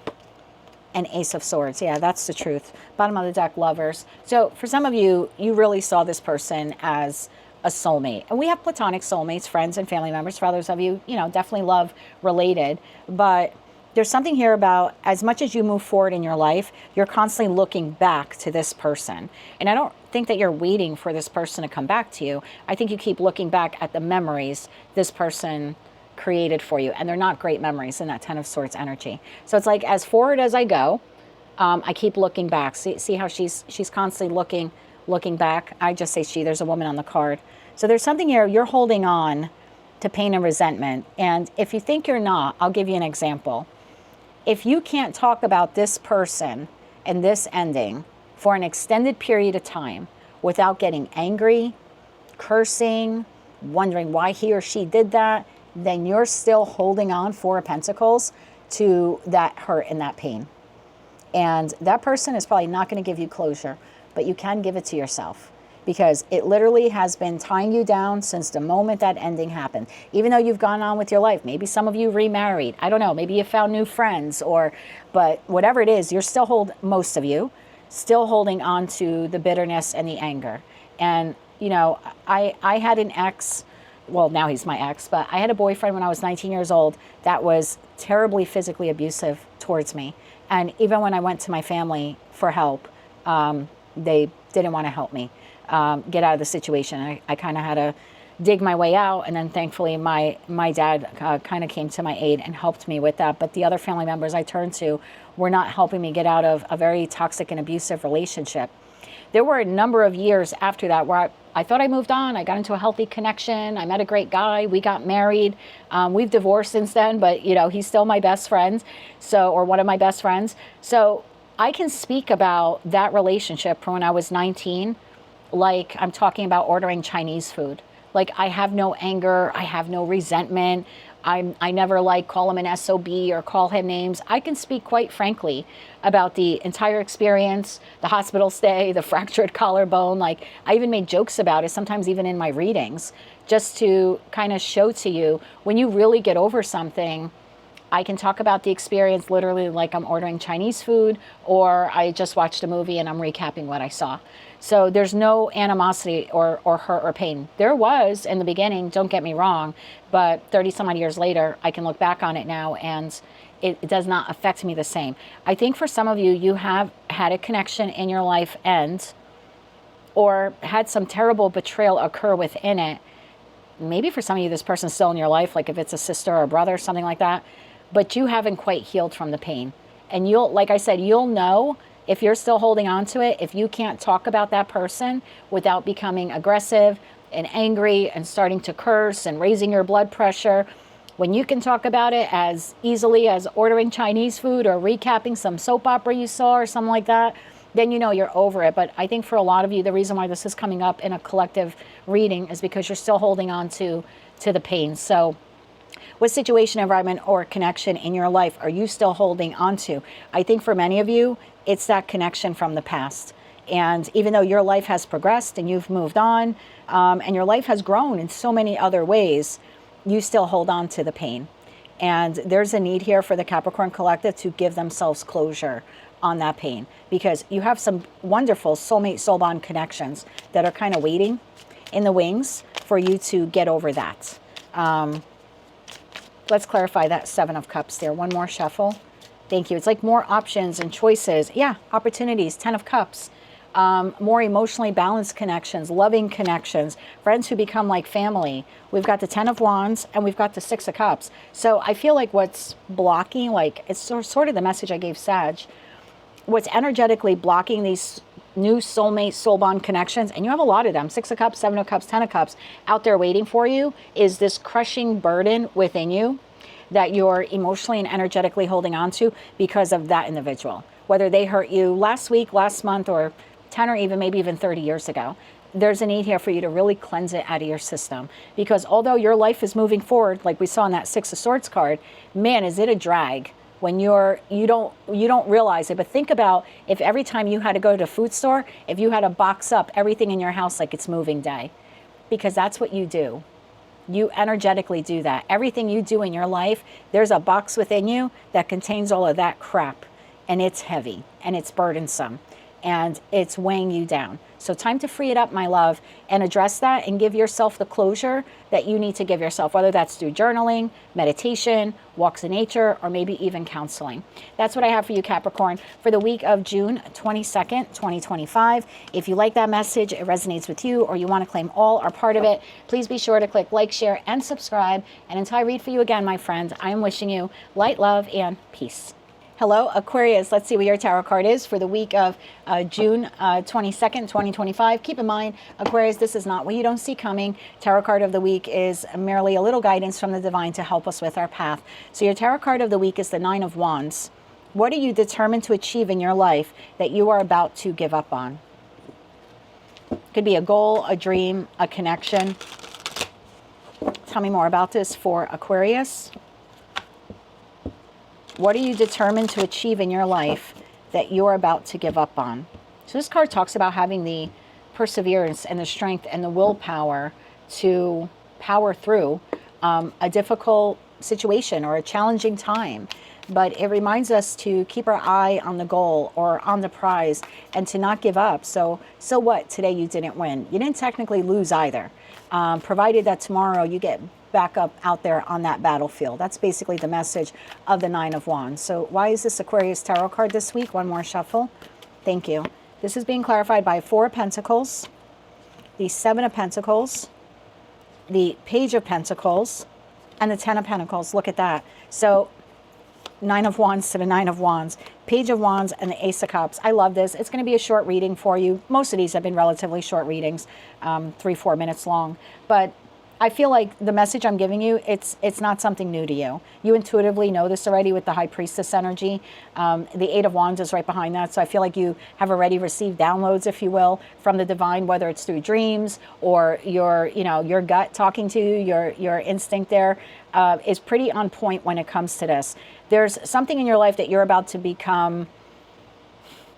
and Ace of Swords. Yeah, that's the truth. Bottom of the deck, Lovers. So for some of you, you really saw this person as a soulmate. And we have platonic soulmates, friends and family members. For others of you, definitely love related. But there's something here about as much as you move forward in your life, you're constantly looking back to this person. And I don't think that you're waiting for this person to come back to you. I think you keep looking back at the memories this person created for you. And they're not great memories in that 10 of Swords energy. So it's like as forward as I go, I keep looking back. See how she's constantly looking back. I just say she, there's a woman on the card. So there's something here, you're holding on to pain and resentment. And if you think you're not, I'll give you an example. If you can't talk about this person and this ending for an extended period of time without getting angry, cursing, wondering why he or she did that, then you're still holding on 4 of Pentacles to that hurt and that pain. And that person is probably not going to give you closure, but you can give it to yourself, because it literally has been tying you down since the moment that ending happened. Even though you've gone on with your life, maybe some of you remarried, I don't know, maybe you found new friends, but whatever it is, you're still most of you, still holding on to the bitterness and the anger. And, I had an ex well, now he's my ex, but I had a boyfriend when I was 19 years old that was terribly physically abusive towards me. And even when I went to my family for help, they didn't want to help me get out of the situation. I kind of had to dig my way out. And then thankfully my dad kind of came to my aid and helped me with that. But the other family members I turned to were not helping me get out of a very toxic and abusive relationship. There were a number of years after that where I thought I moved on. I got into a healthy connection. I met a great guy. We got married. We've divorced since then, but you know, he's still my best friend. So, or one of my best friends. So I can speak about that relationship from when I was 19, like I'm talking about ordering Chinese food. Like I have no anger. I have no resentment. I never like call him an SOB or call him names. I can speak quite frankly about the entire experience, the hospital stay, the fractured collarbone. Like I even made jokes about it, sometimes even in my readings, just to kind of show to you when you really get over something. I can talk about the experience literally like I'm ordering Chinese food, or I just watched a movie and I'm recapping what I saw. So there's no animosity or hurt or pain. There was in the beginning, don't get me wrong, but 30 some odd years later, I can look back on it now and it does not affect me the same. I think for some of you, you have had a connection in your life end or had some terrible betrayal occur within it. Maybe for some of you, this person's still in your life, like if it's a sister or a brother, something like that, but you haven't quite healed from the pain. And you'll, like I said, you'll know if you're still holding on to it, if you can't talk about that person without becoming aggressive and angry and starting to curse and raising your blood pressure, when you can talk about it as easily as ordering Chinese food or recapping some soap opera you saw or something like that, then you know you're over it. But I think for a lot of you, the reason why this is coming up in a collective reading is because you're still holding on to the pain. So what situation, environment, or connection in your life are you still holding on to? I think for many of you, it's that connection from the past. And even though your life has progressed and you've moved on, and your life has grown in so many other ways, you still hold on to the pain. And there's a need here for the Capricorn collective to give themselves closure on that pain, because you have some wonderful soulmate, soul bond connections that are kind of waiting in the wings for you to get over that. Let's clarify that Seven of Cups there. One more shuffle. Thank you. It's like more options and choices. Yeah, opportunities. 10 of Cups. More emotionally balanced connections, loving connections, friends who become like family. We've got the 10 of Wands and we've got the 6 of Cups. So I feel like what's blocking, like it's sort of the message I gave Sag, what's energetically blocking these new soulmate, soul bond connections, and you have a lot of them, 6 of Cups, 7 of Cups, 10 of Cups, out there waiting for you, is this crushing burden within you that you're emotionally and energetically holding on to because of that individual. Whether they hurt you last week, last month, or 10 or even maybe even 30 years ago. There's a need here for you to really cleanse it out of your system. Because although your life is moving forward, like we saw in that 6 of Swords card, man, is it a drag when you don't realize it. But think about if every time you had to go to the food store, if you had to box up everything in your house like it's moving day. Because that's what you do. You energetically do that. Everything you do in your life, there's a box within you that contains all of that crap. And it's heavy and it's burdensome and it's weighing you down. So time to free it up, my love, and address that and give yourself the closure that you need to give yourself, whether that's through journaling, meditation, walks in nature, or maybe even counseling. That's what I have for you, Capricorn, for the week of June 22nd, 2025. If you like that message, it resonates with you, or you want to claim all or part of it, please be sure to click like, share, and subscribe. And until I read for you again, my friend, I am wishing you light, love, and peace. Hello, Aquarius. Let's see what your tarot card is for the week of June 22nd, 2025. Keep in mind, Aquarius, this is not what you don't see coming. Tarot card of the week is merely a little guidance from the divine to help us with our path. So your tarot card of the week is the 9 of Wands. What are you determined to achieve in your life that you are about to give up on? Could be a goal, a dream, a connection. Tell me more about this for Aquarius. What are you determined to achieve in your life that you're about to give up on? So this card talks about having the perseverance and the strength and the willpower to power through a difficult situation or a challenging time. but it reminds us to keep our eye on the goal or on the prize and to not give up. So what? Today you didn't win. You didn't technically lose either, provided that tomorrow you get back up out there on that battlefield. That's basically the message of the Nine of Wands. So why is this Aquarius tarot card this week? One more shuffle. Thank you. This is being clarified by Four of Pentacles, the Seven of Pentacles, the Page of Pentacles, and the Ten of Pentacles. Look at that. So Nine of Wands to the Nine of Wands, Page of Wands, and the Ace of Cups. I love this. It's going to be a short reading for you. Most of these have been relatively short readings, 3-4 minutes long. But I feel like the message I'm giving you, it's not something new to you. You intuitively know this already with the High Priestess energy. The Eight of Wands is right behind that. So I feel like you have already received downloads, if you will, from the divine, whether it's through dreams or your gut talking to you, your instinct there is pretty on point when it comes to this. There's something in your life that you're about to become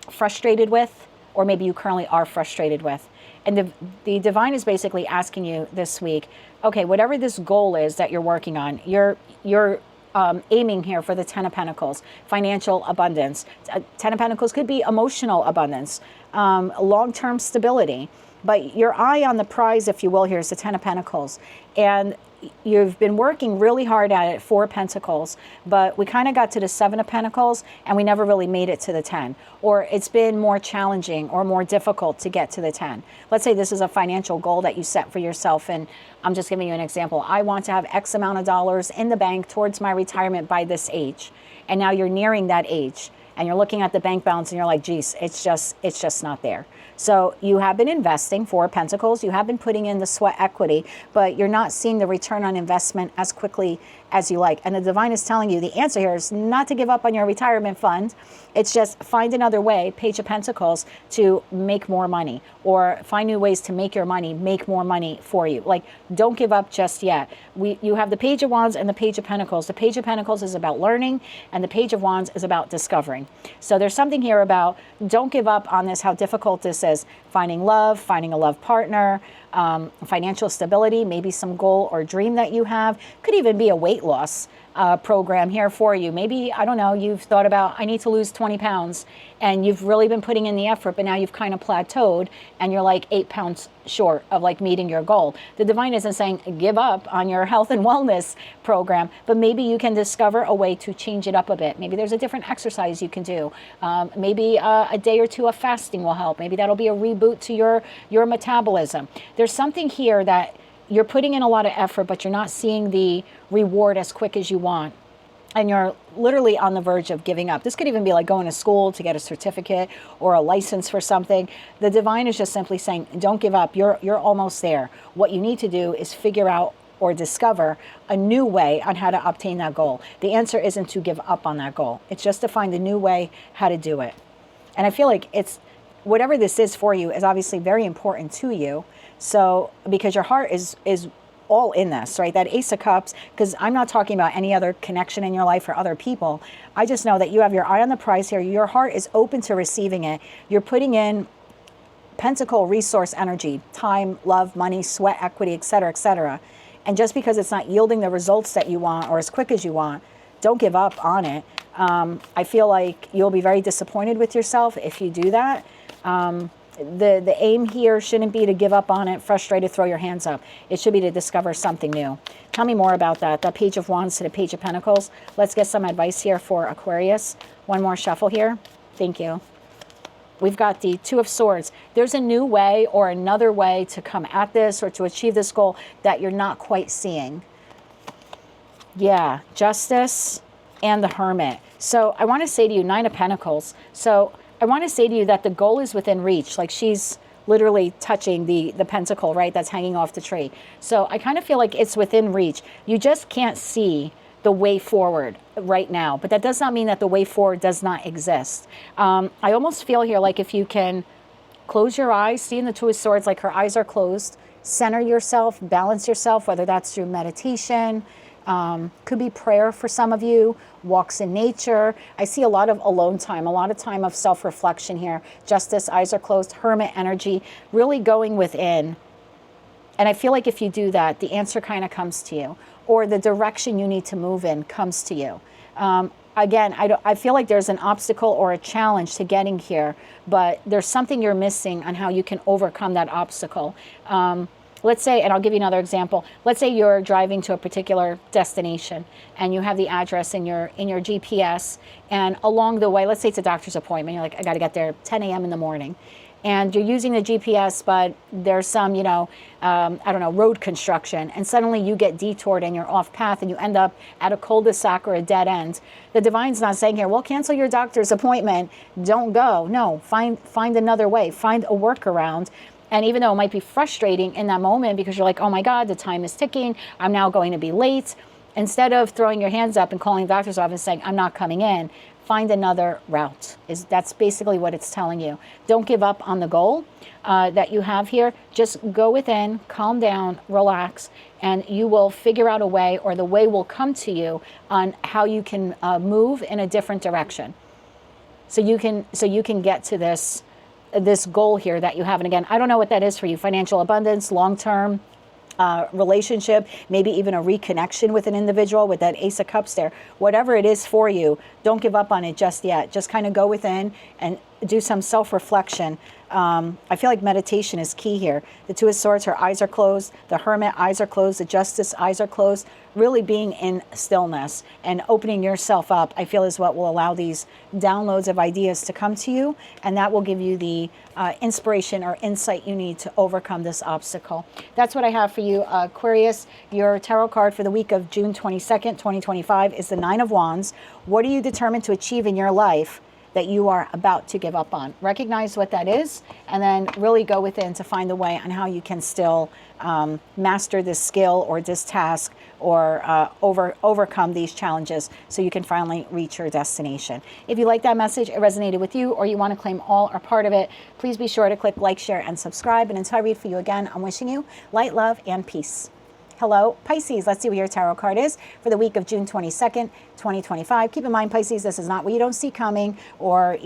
frustrated with, or maybe you currently are frustrated with. And the divine is basically asking you this week, okay, whatever this goal is that you're working on, you're aiming here for the Ten of Pentacles, financial abundance. Ten of Pentacles could be emotional abundance, long-term stability. But your eye on the prize, if you will, here is the Ten of Pentacles. And you've been working really hard at it, Four Pentacles, but we kind of got to the Seven of Pentacles and we never really made it to the 10. Or it's been more challenging or more difficult to get to the 10. Let's say this is a financial goal that you set for yourself, and I'm just giving you an example. I want to have X amount of dollars in the bank towards my retirement by this age. And now you're nearing that age and you're looking at the bank balance and you're like, geez, it's just not there. So you have been investing, Four Pentacles, you have been putting in the sweat equity, but you're not seeing the return on investment as quickly as you like. And the divine is telling you the answer here is not to give up on your retirement fund. It's just find another way, Page of Pentacles, to make more money, or find new ways to make your money, make more money for you. Like, don't give up just yet. You have the Page of Wands and the Page of Pentacles. The Page of Pentacles is about learning, and the Page of Wands is about discovering. So there's something here about don't give up on this, how difficult this is. Finding love, finding a love partner, financial stability, maybe some goal or dream that you have. Could even be a weight loss program here for you. Maybe, I don't know, you've thought about, I need to lose 20 pounds, and you've really been putting in the effort, but now you've kind of plateaued and you're like 8 pounds short of like meeting your goal. The divine isn't saying give up on your health and wellness program, but maybe you can discover a way to change it up a bit. Maybe there's a different exercise you can do. Maybe a day or two of fasting will help. Maybe that'll be a reboot to your metabolism. There's something here that you're putting in a lot of effort, but you're not seeing the reward as quick as you want. And you're literally on the verge of giving up. This could even be like going to school to get a certificate or a license for something. The divine is just simply saying, don't give up. You're almost there. What you need to do is figure out or discover a new way on how to obtain that goal. The answer isn't to give up on that goal. It's just to find a new way how to do it. And I feel like it's, whatever this is for you is obviously very important to you. So, because your heart is all in this, right? That Ace of Cups, because I'm not talking about any other connection in your life or other people. I just know that you have your eye on the prize here. Your heart is open to receiving it. You're putting in Pentacle resource energy, time, love, money, sweat, equity, etc., etc. And just because it's not yielding the results that you want or as quick as you want, don't give up on it. I feel like you'll be very disappointed with yourself if you do that. The aim here shouldn't be to give up on it, frustrated, throw your hands up. It should be to discover something new. Tell me more about that. The Page of Wands to the Page of Pentacles. Let's get some advice here for Aquarius. One more shuffle here. Thank you. We've got the Two of Swords. There's a new way or another way to come at this or to achieve this goal that you're not quite seeing. Yeah, Justice and the Hermit. So I want to say to you, Nine of Pentacles. So I want to say to you that the goal is within reach. Like, she's literally touching the pentacle, right? That's hanging off the tree. So I kind of feel like it's within reach. You just can't see the way forward right now. But that does not mean that the way forward does not exist. I almost feel here like if you can close your eyes, see in the Two of Swords, like her eyes are closed, center yourself, balance yourself, whether that's through meditation, could be prayer for some of you, walks in nature. I see a lot of alone time, a lot of time of self-reflection here. Justice, eyes are closed, Hermit energy, really going within. And I feel like if you do that, the answer kind of comes to you, or the direction you need to move in comes to you. again, I feel like there's an obstacle or a challenge to getting here, but there's something you're missing on how you can overcome that obstacle. Let's say, and I'll give you another example. Let's say you're driving to a particular destination and you have the address in your GPS, and along the way, let's say it's a doctor's appointment. You're like, I got to get there 10 a.m. in the morning. And you're using the GPS, but there's some, I don't know, road construction, and suddenly you get detoured and you're off path and you end up at a cul-de-sac or a dead end. The divine's not saying here, well, cancel your doctor's appointment, don't go. No, find another way, find a workaround. And even though it might be frustrating in that moment because you're like, oh my God, the time is ticking, I'm now going to be late. Instead of throwing your hands up and calling the doctor's office saying, I'm not coming in, find another route. That's basically what it's telling you. Don't give up on the goal that you have here. Just go within, calm down, relax, and you will figure out a way, or the way will come to you on how you can move in a different direction. So you can get to this goal here that you have. And again, I don't know what that is for you. Financial abundance, long-term relationship, maybe even a reconnection with an individual with that Ace of Cups there. Whatever it is for you, don't give up on it just yet. Just kind of go within and do some self-reflection. I feel like meditation is key here. The Two of Swords, her eyes are closed. The Hermit, eyes are closed. The Justice, eyes are closed. Really being in stillness and opening yourself up, I feel, is what will allow these downloads of ideas to come to you. And that will give you the inspiration or insight you need to overcome this obstacle. That's what I have for you, Aquarius. Your tarot card for the week of June 22nd, 2025 is the Nine of Wands. What are you determined to achieve in your life that you are about to give up on? Recognize what that is, and then really go within to find a way on how you can still master this skill or this task, or overcome these challenges so you can finally reach your destination. If you like that message, it resonated with you, or you want to claim all or part of it, please be sure to click like, share, and subscribe. And until I read for you again, I'm wishing you light, love, and peace. Hello, Pisces. Let's see what your tarot card is for the week of June 22nd, 2025. Keep in mind, Pisces, this is not what you don't see coming, or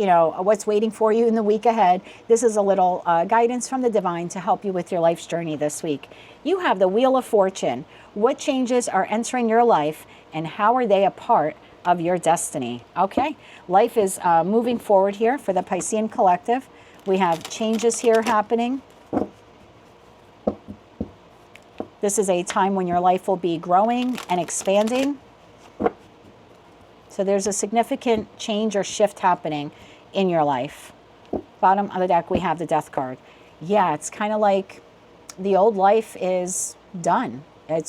what's waiting for you in the week ahead. This is a little guidance from the divine to help you with your life's journey this week. You have the Wheel of Fortune. What changes are entering your life, and how are they a part of your destiny? Okay, life is moving forward here for the Piscean collective. We have changes here happening. This is a time when your life will be growing and expanding. So there's a significant change or shift happening in your life. Bottom of the deck, we have the Death card. Yeah, it's kind of like the old life is done.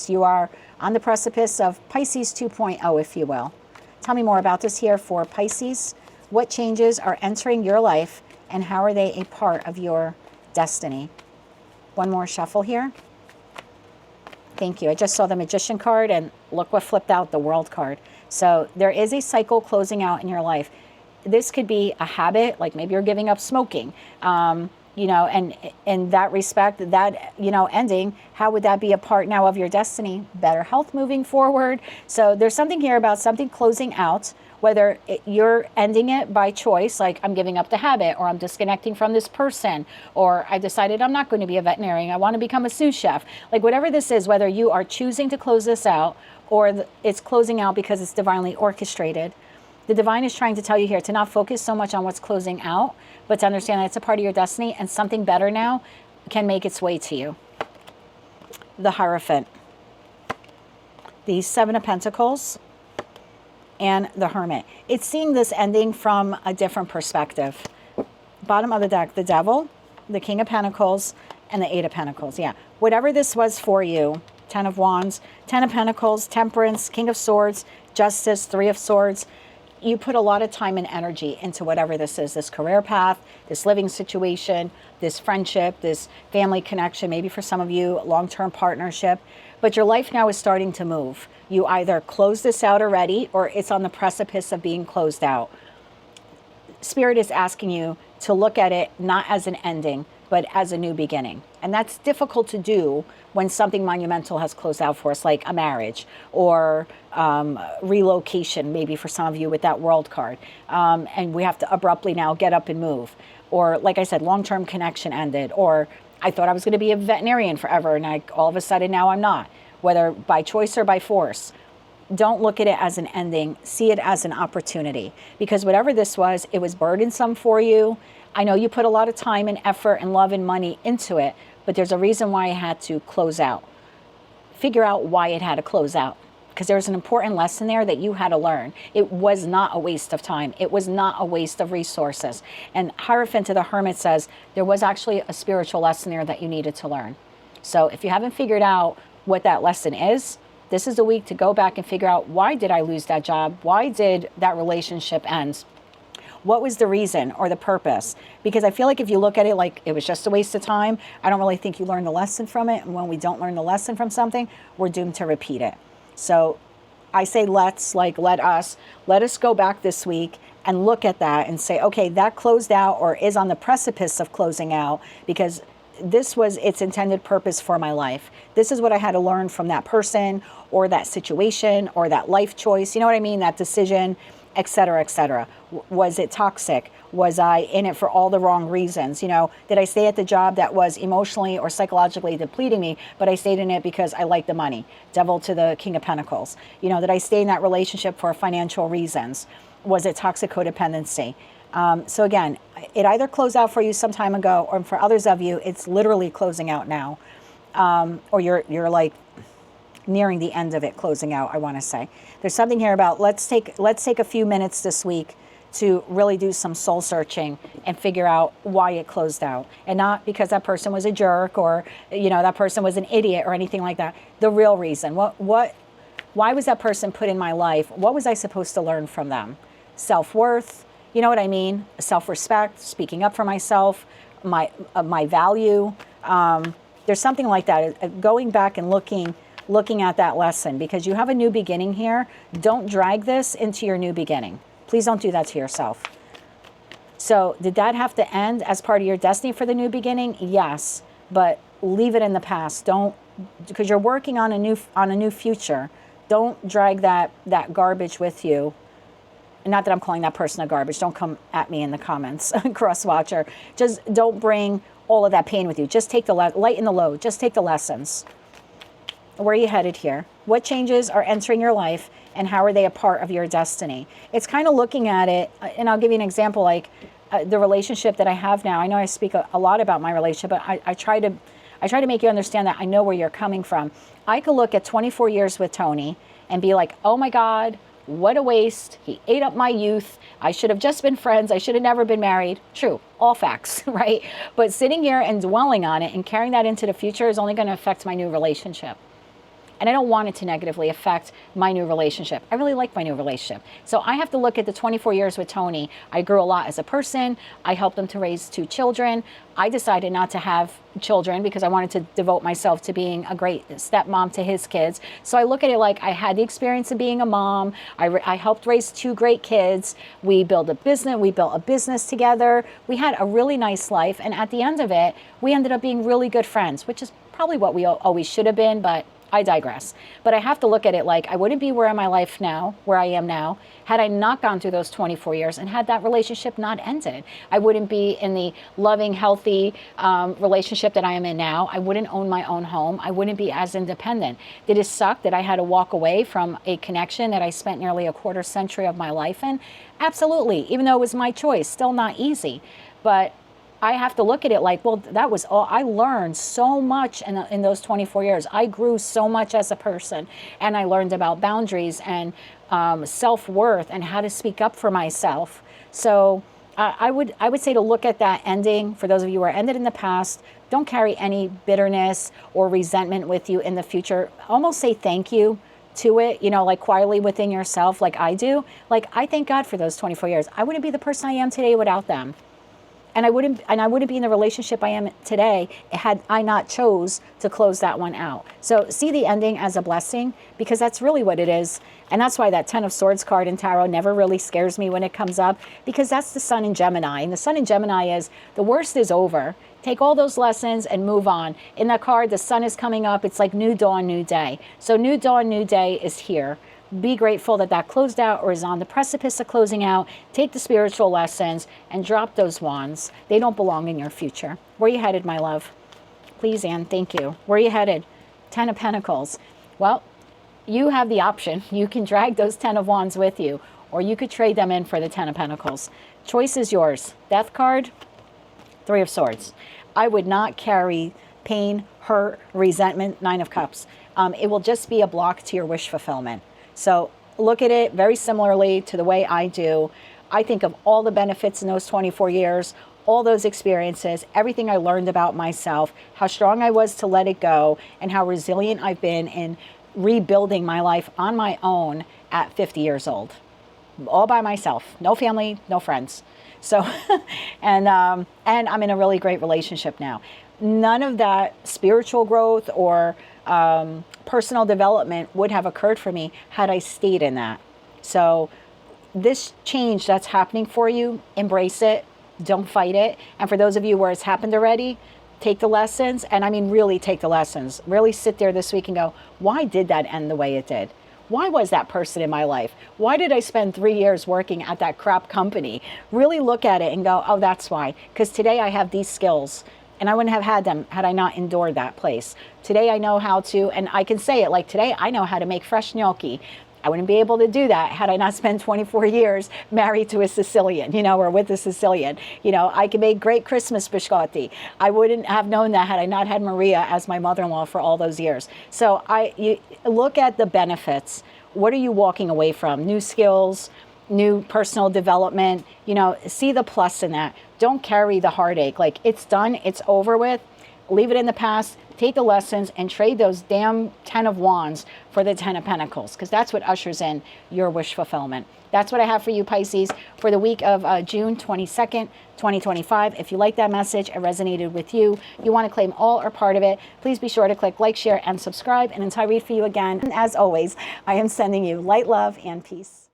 You are on the precipice of Pisces 2.0, if you will. Tell me more about this here for Pisces. What changes are entering your life, and how are they a part of your destiny? One more shuffle here. Thank you. I just saw the Magician card, and look what flipped out, the World card. So there is a cycle closing out in your life. This could be a habit, like maybe you're giving up smoking, and in that respect, that, ending, how would that be a part now of your destiny? Better health moving forward. So there's something here about something closing out, whether you're ending it by choice, like I'm giving up the habit, or I'm disconnecting from this person, or I decided I'm not going to be a veterinarian, I want to become a sous chef. Like whatever this is, whether you are choosing to close this out, or it's closing out because it's divinely orchestrated. The divine is trying to tell you here to not focus so much on what's closing out, but to understand that it's a part of your destiny, and something better now can make its way to you. The Hierophant, the Seven of Pentacles, and the Hermit. It's seeing this ending from a different perspective. Bottom of the deck, the Devil, the King of Pentacles, and the Eight of Pentacles. Yeah, whatever this was for you, Ten of Wands, Ten of Pentacles, Temperance, King of Swords, Justice, Three of Swords. You put a lot of time and energy into whatever this is, this career path, this living situation, this friendship, this family connection, maybe for some of you, long-term partnership. But your life now is starting to move. You either close this out already, or it's on the precipice of being closed out. Spirit is asking you to look at it not as an ending, but as a new beginning. And that's difficult to do when something monumental has closed out for us, like a marriage, or relocation, maybe for some of you with that World card. And we have to abruptly now get up and move. Or like I said, long-term connection ended. Or I thought I was going to be a veterinarian forever, and all of a sudden now I'm not, whether by choice or by force. don't look at it as an ending. See it as an opportunity, because whatever this was, it was burdensome for you. I know you put a lot of time and effort and love and money into it, but there's a reason why it had to close out. Figure out why it had to close out, because there's an important lesson there that you had to learn. It was not a waste of time. It was not a waste of resources. And Hierophant to the Hermit says there was actually a spiritual lesson there that you needed to learn. So if you haven't figured out what that lesson is, this is the week to go back and figure out, why did I lose that job? Why did that relationship end? What was the reason or the purpose? Because I feel like if you look at it like it was just a waste of time, I don't really think you learned the lesson from it. And when we don't learn the lesson from something, we're doomed to repeat it. So I say let us go back this week and look at that and say, okay, that closed out or is on the precipice of closing out, because this was its intended purpose for my life. This is what I had to learn from that person or that situation or that life choice. You know what I mean? That decision, et cetera, et cetera. Was it toxic? Was I in it for all the wrong reasons? You know, did I stay at the job that was emotionally or psychologically depleting me, but I stayed in it because I liked the money? Devil to the King of Pentacles. You know, did I stay in that relationship for financial reasons? Was it toxic codependency? So again, it either closed out for you some time ago, or for others of you, it's literally closing out now. Or you're like nearing the end of it closing out, I want to say. There's something here about let's take a few minutes this week to really do some soul searching and figure out why it closed out. And not because that person was a jerk or, you know, that person was an idiot or anything like that. The real reason. Why was that person put in my life? What was I supposed to learn from them? Self-worth, you know what I mean? Self-respect, speaking up for myself, my value. There's something like that. Going back and looking at that lesson, because you have a new beginning here. Don't drag this into your new beginning. Please don't do that to yourself. So did that have to end as part of your destiny for the new beginning? Yes, but leave it in the past. Don't, because you're working on a new future. Don't drag that garbage with you. Not that I'm calling that person a garbage. Don't come at me in the comments, cross-watcher. Just don't bring all of that pain with you. Just take the lighten the load. Just take the lessons. Where are you headed here? What changes are entering your life, and how are they a part of your destiny? It's kind of looking at it, and I'll give you an example, like the relationship that I have now. I know I speak a lot about my relationship, but I try to make you understand that I know where you're coming from. I could look at 24 years with Tony and be like, oh my God, what a waste. He ate up my youth. I should have just been friends. I should have never been married. True, all facts, right? But sitting here and dwelling on it and carrying that into the future is only going to affect my new relationship. And I don't want it to negatively affect my new relationship. I really like my new relationship. So I have to look at the 24 years with Tony. I grew a lot as a person. I helped him to raise 2 children. I decided not to have children because I wanted to devote myself to being a great stepmom to his kids. So I look at it like I had the experience of being a mom. I helped raise 2 great kids. We built a business together. We had a really nice life. And at the end of it, we ended up being really good friends, which is probably what we always should have been, but I digress. But I have to look at it like I wouldn't be where I am now, had I not gone through those 24 years and had that relationship not ended. I wouldn't be in the loving, healthy relationship that I am in now. I wouldn't own my own home. I wouldn't be as independent. Did it suck that I had to walk away from a connection that I spent nearly a quarter century of my life in? Absolutely. Even though it was my choice, still not easy. But I have to look at it like, well, that was all. I learned so much in those 24 years. I grew so much as a person, and I learned about boundaries and self-worth and how to speak up for myself. So I would say to look at that ending. For those of you who are ended in the past, don't carry any bitterness or resentment with you in the future. Almost say thank you to it, you know, like quietly within yourself, like I do. Like, I thank God for those 24 years. I wouldn't be the person I am today without them. And I wouldn't be in the relationship I am today had I not chose to close that one out. So see the ending as a blessing, because that's really what it is. And that's why that 10 of Swords card in Tarot never really scares me when it comes up, because that's the Sun in Gemini. And the Sun in Gemini is the worst is over. Take all those lessons and move on. In that card, the sun is coming up. It's like new dawn, new day. So new dawn, new day is here. Be grateful that that closed out or is on the precipice of closing out. Take the spiritual lessons and drop those wands. They don't belong in your future. Where are you headed, my love? Please, Anne, thank you. Where are you headed? 10 of Pentacles. Well, you have the option. You can drag those 10 of Wands with you, or you could trade them in for the 10 of Pentacles. Choice is yours. Death card, 3 of Swords. I would not carry pain, hurt, resentment, 9 of Cups. It will just be a block to your wish fulfillment. So look at it very similarly to the way I do. I think of all the benefits in those 24 years, all those experiences, everything I learned about myself, how strong I was to let it go, and how resilient I've been in rebuilding my life on my own at 50 years old. All by myself, no family, no friends. So, and I'm in a really great relationship now. None of that spiritual growth or personal development would have occurred for me had I stayed in that. So this change that's happening for you, embrace it, don't fight it. And for those of you where it's happened already, take the lessons. And I mean, really take the lessons. Really sit there this week and go, why did that end the way it did? Why was that person in my life? Why did I spend 3 years working at that crap company? Really look at it and go, oh, that's why. Because today I have these skills and I wouldn't have had them had I not endured that place. Today I know how to, and I can say it like today, I know how to make fresh gnocchi. I wouldn't be able to do that had I not spent 24 years married to a Sicilian, you know, or with a Sicilian. You know, I can make great Christmas biscotti. I wouldn't have known that had I not had Maria as my mother-in-law for all those years. So you look at the benefits. What are you walking away from? New skills, new personal development, you know, see the plus in that. Don't carry the heartache. Like, it's done, it's over with. Leave it in the past. Take the lessons and trade those damn 10 of Wands for the 10 of Pentacles, because that's what ushers in your wish fulfillment. That's what I have for you, Pisces, for the week of June 22nd, 2025. If you like that message, it resonated with you, you want to claim all or part of it, please be sure to click like, share, and subscribe. And until I read for you again, as always, I am sending you light, love, and peace.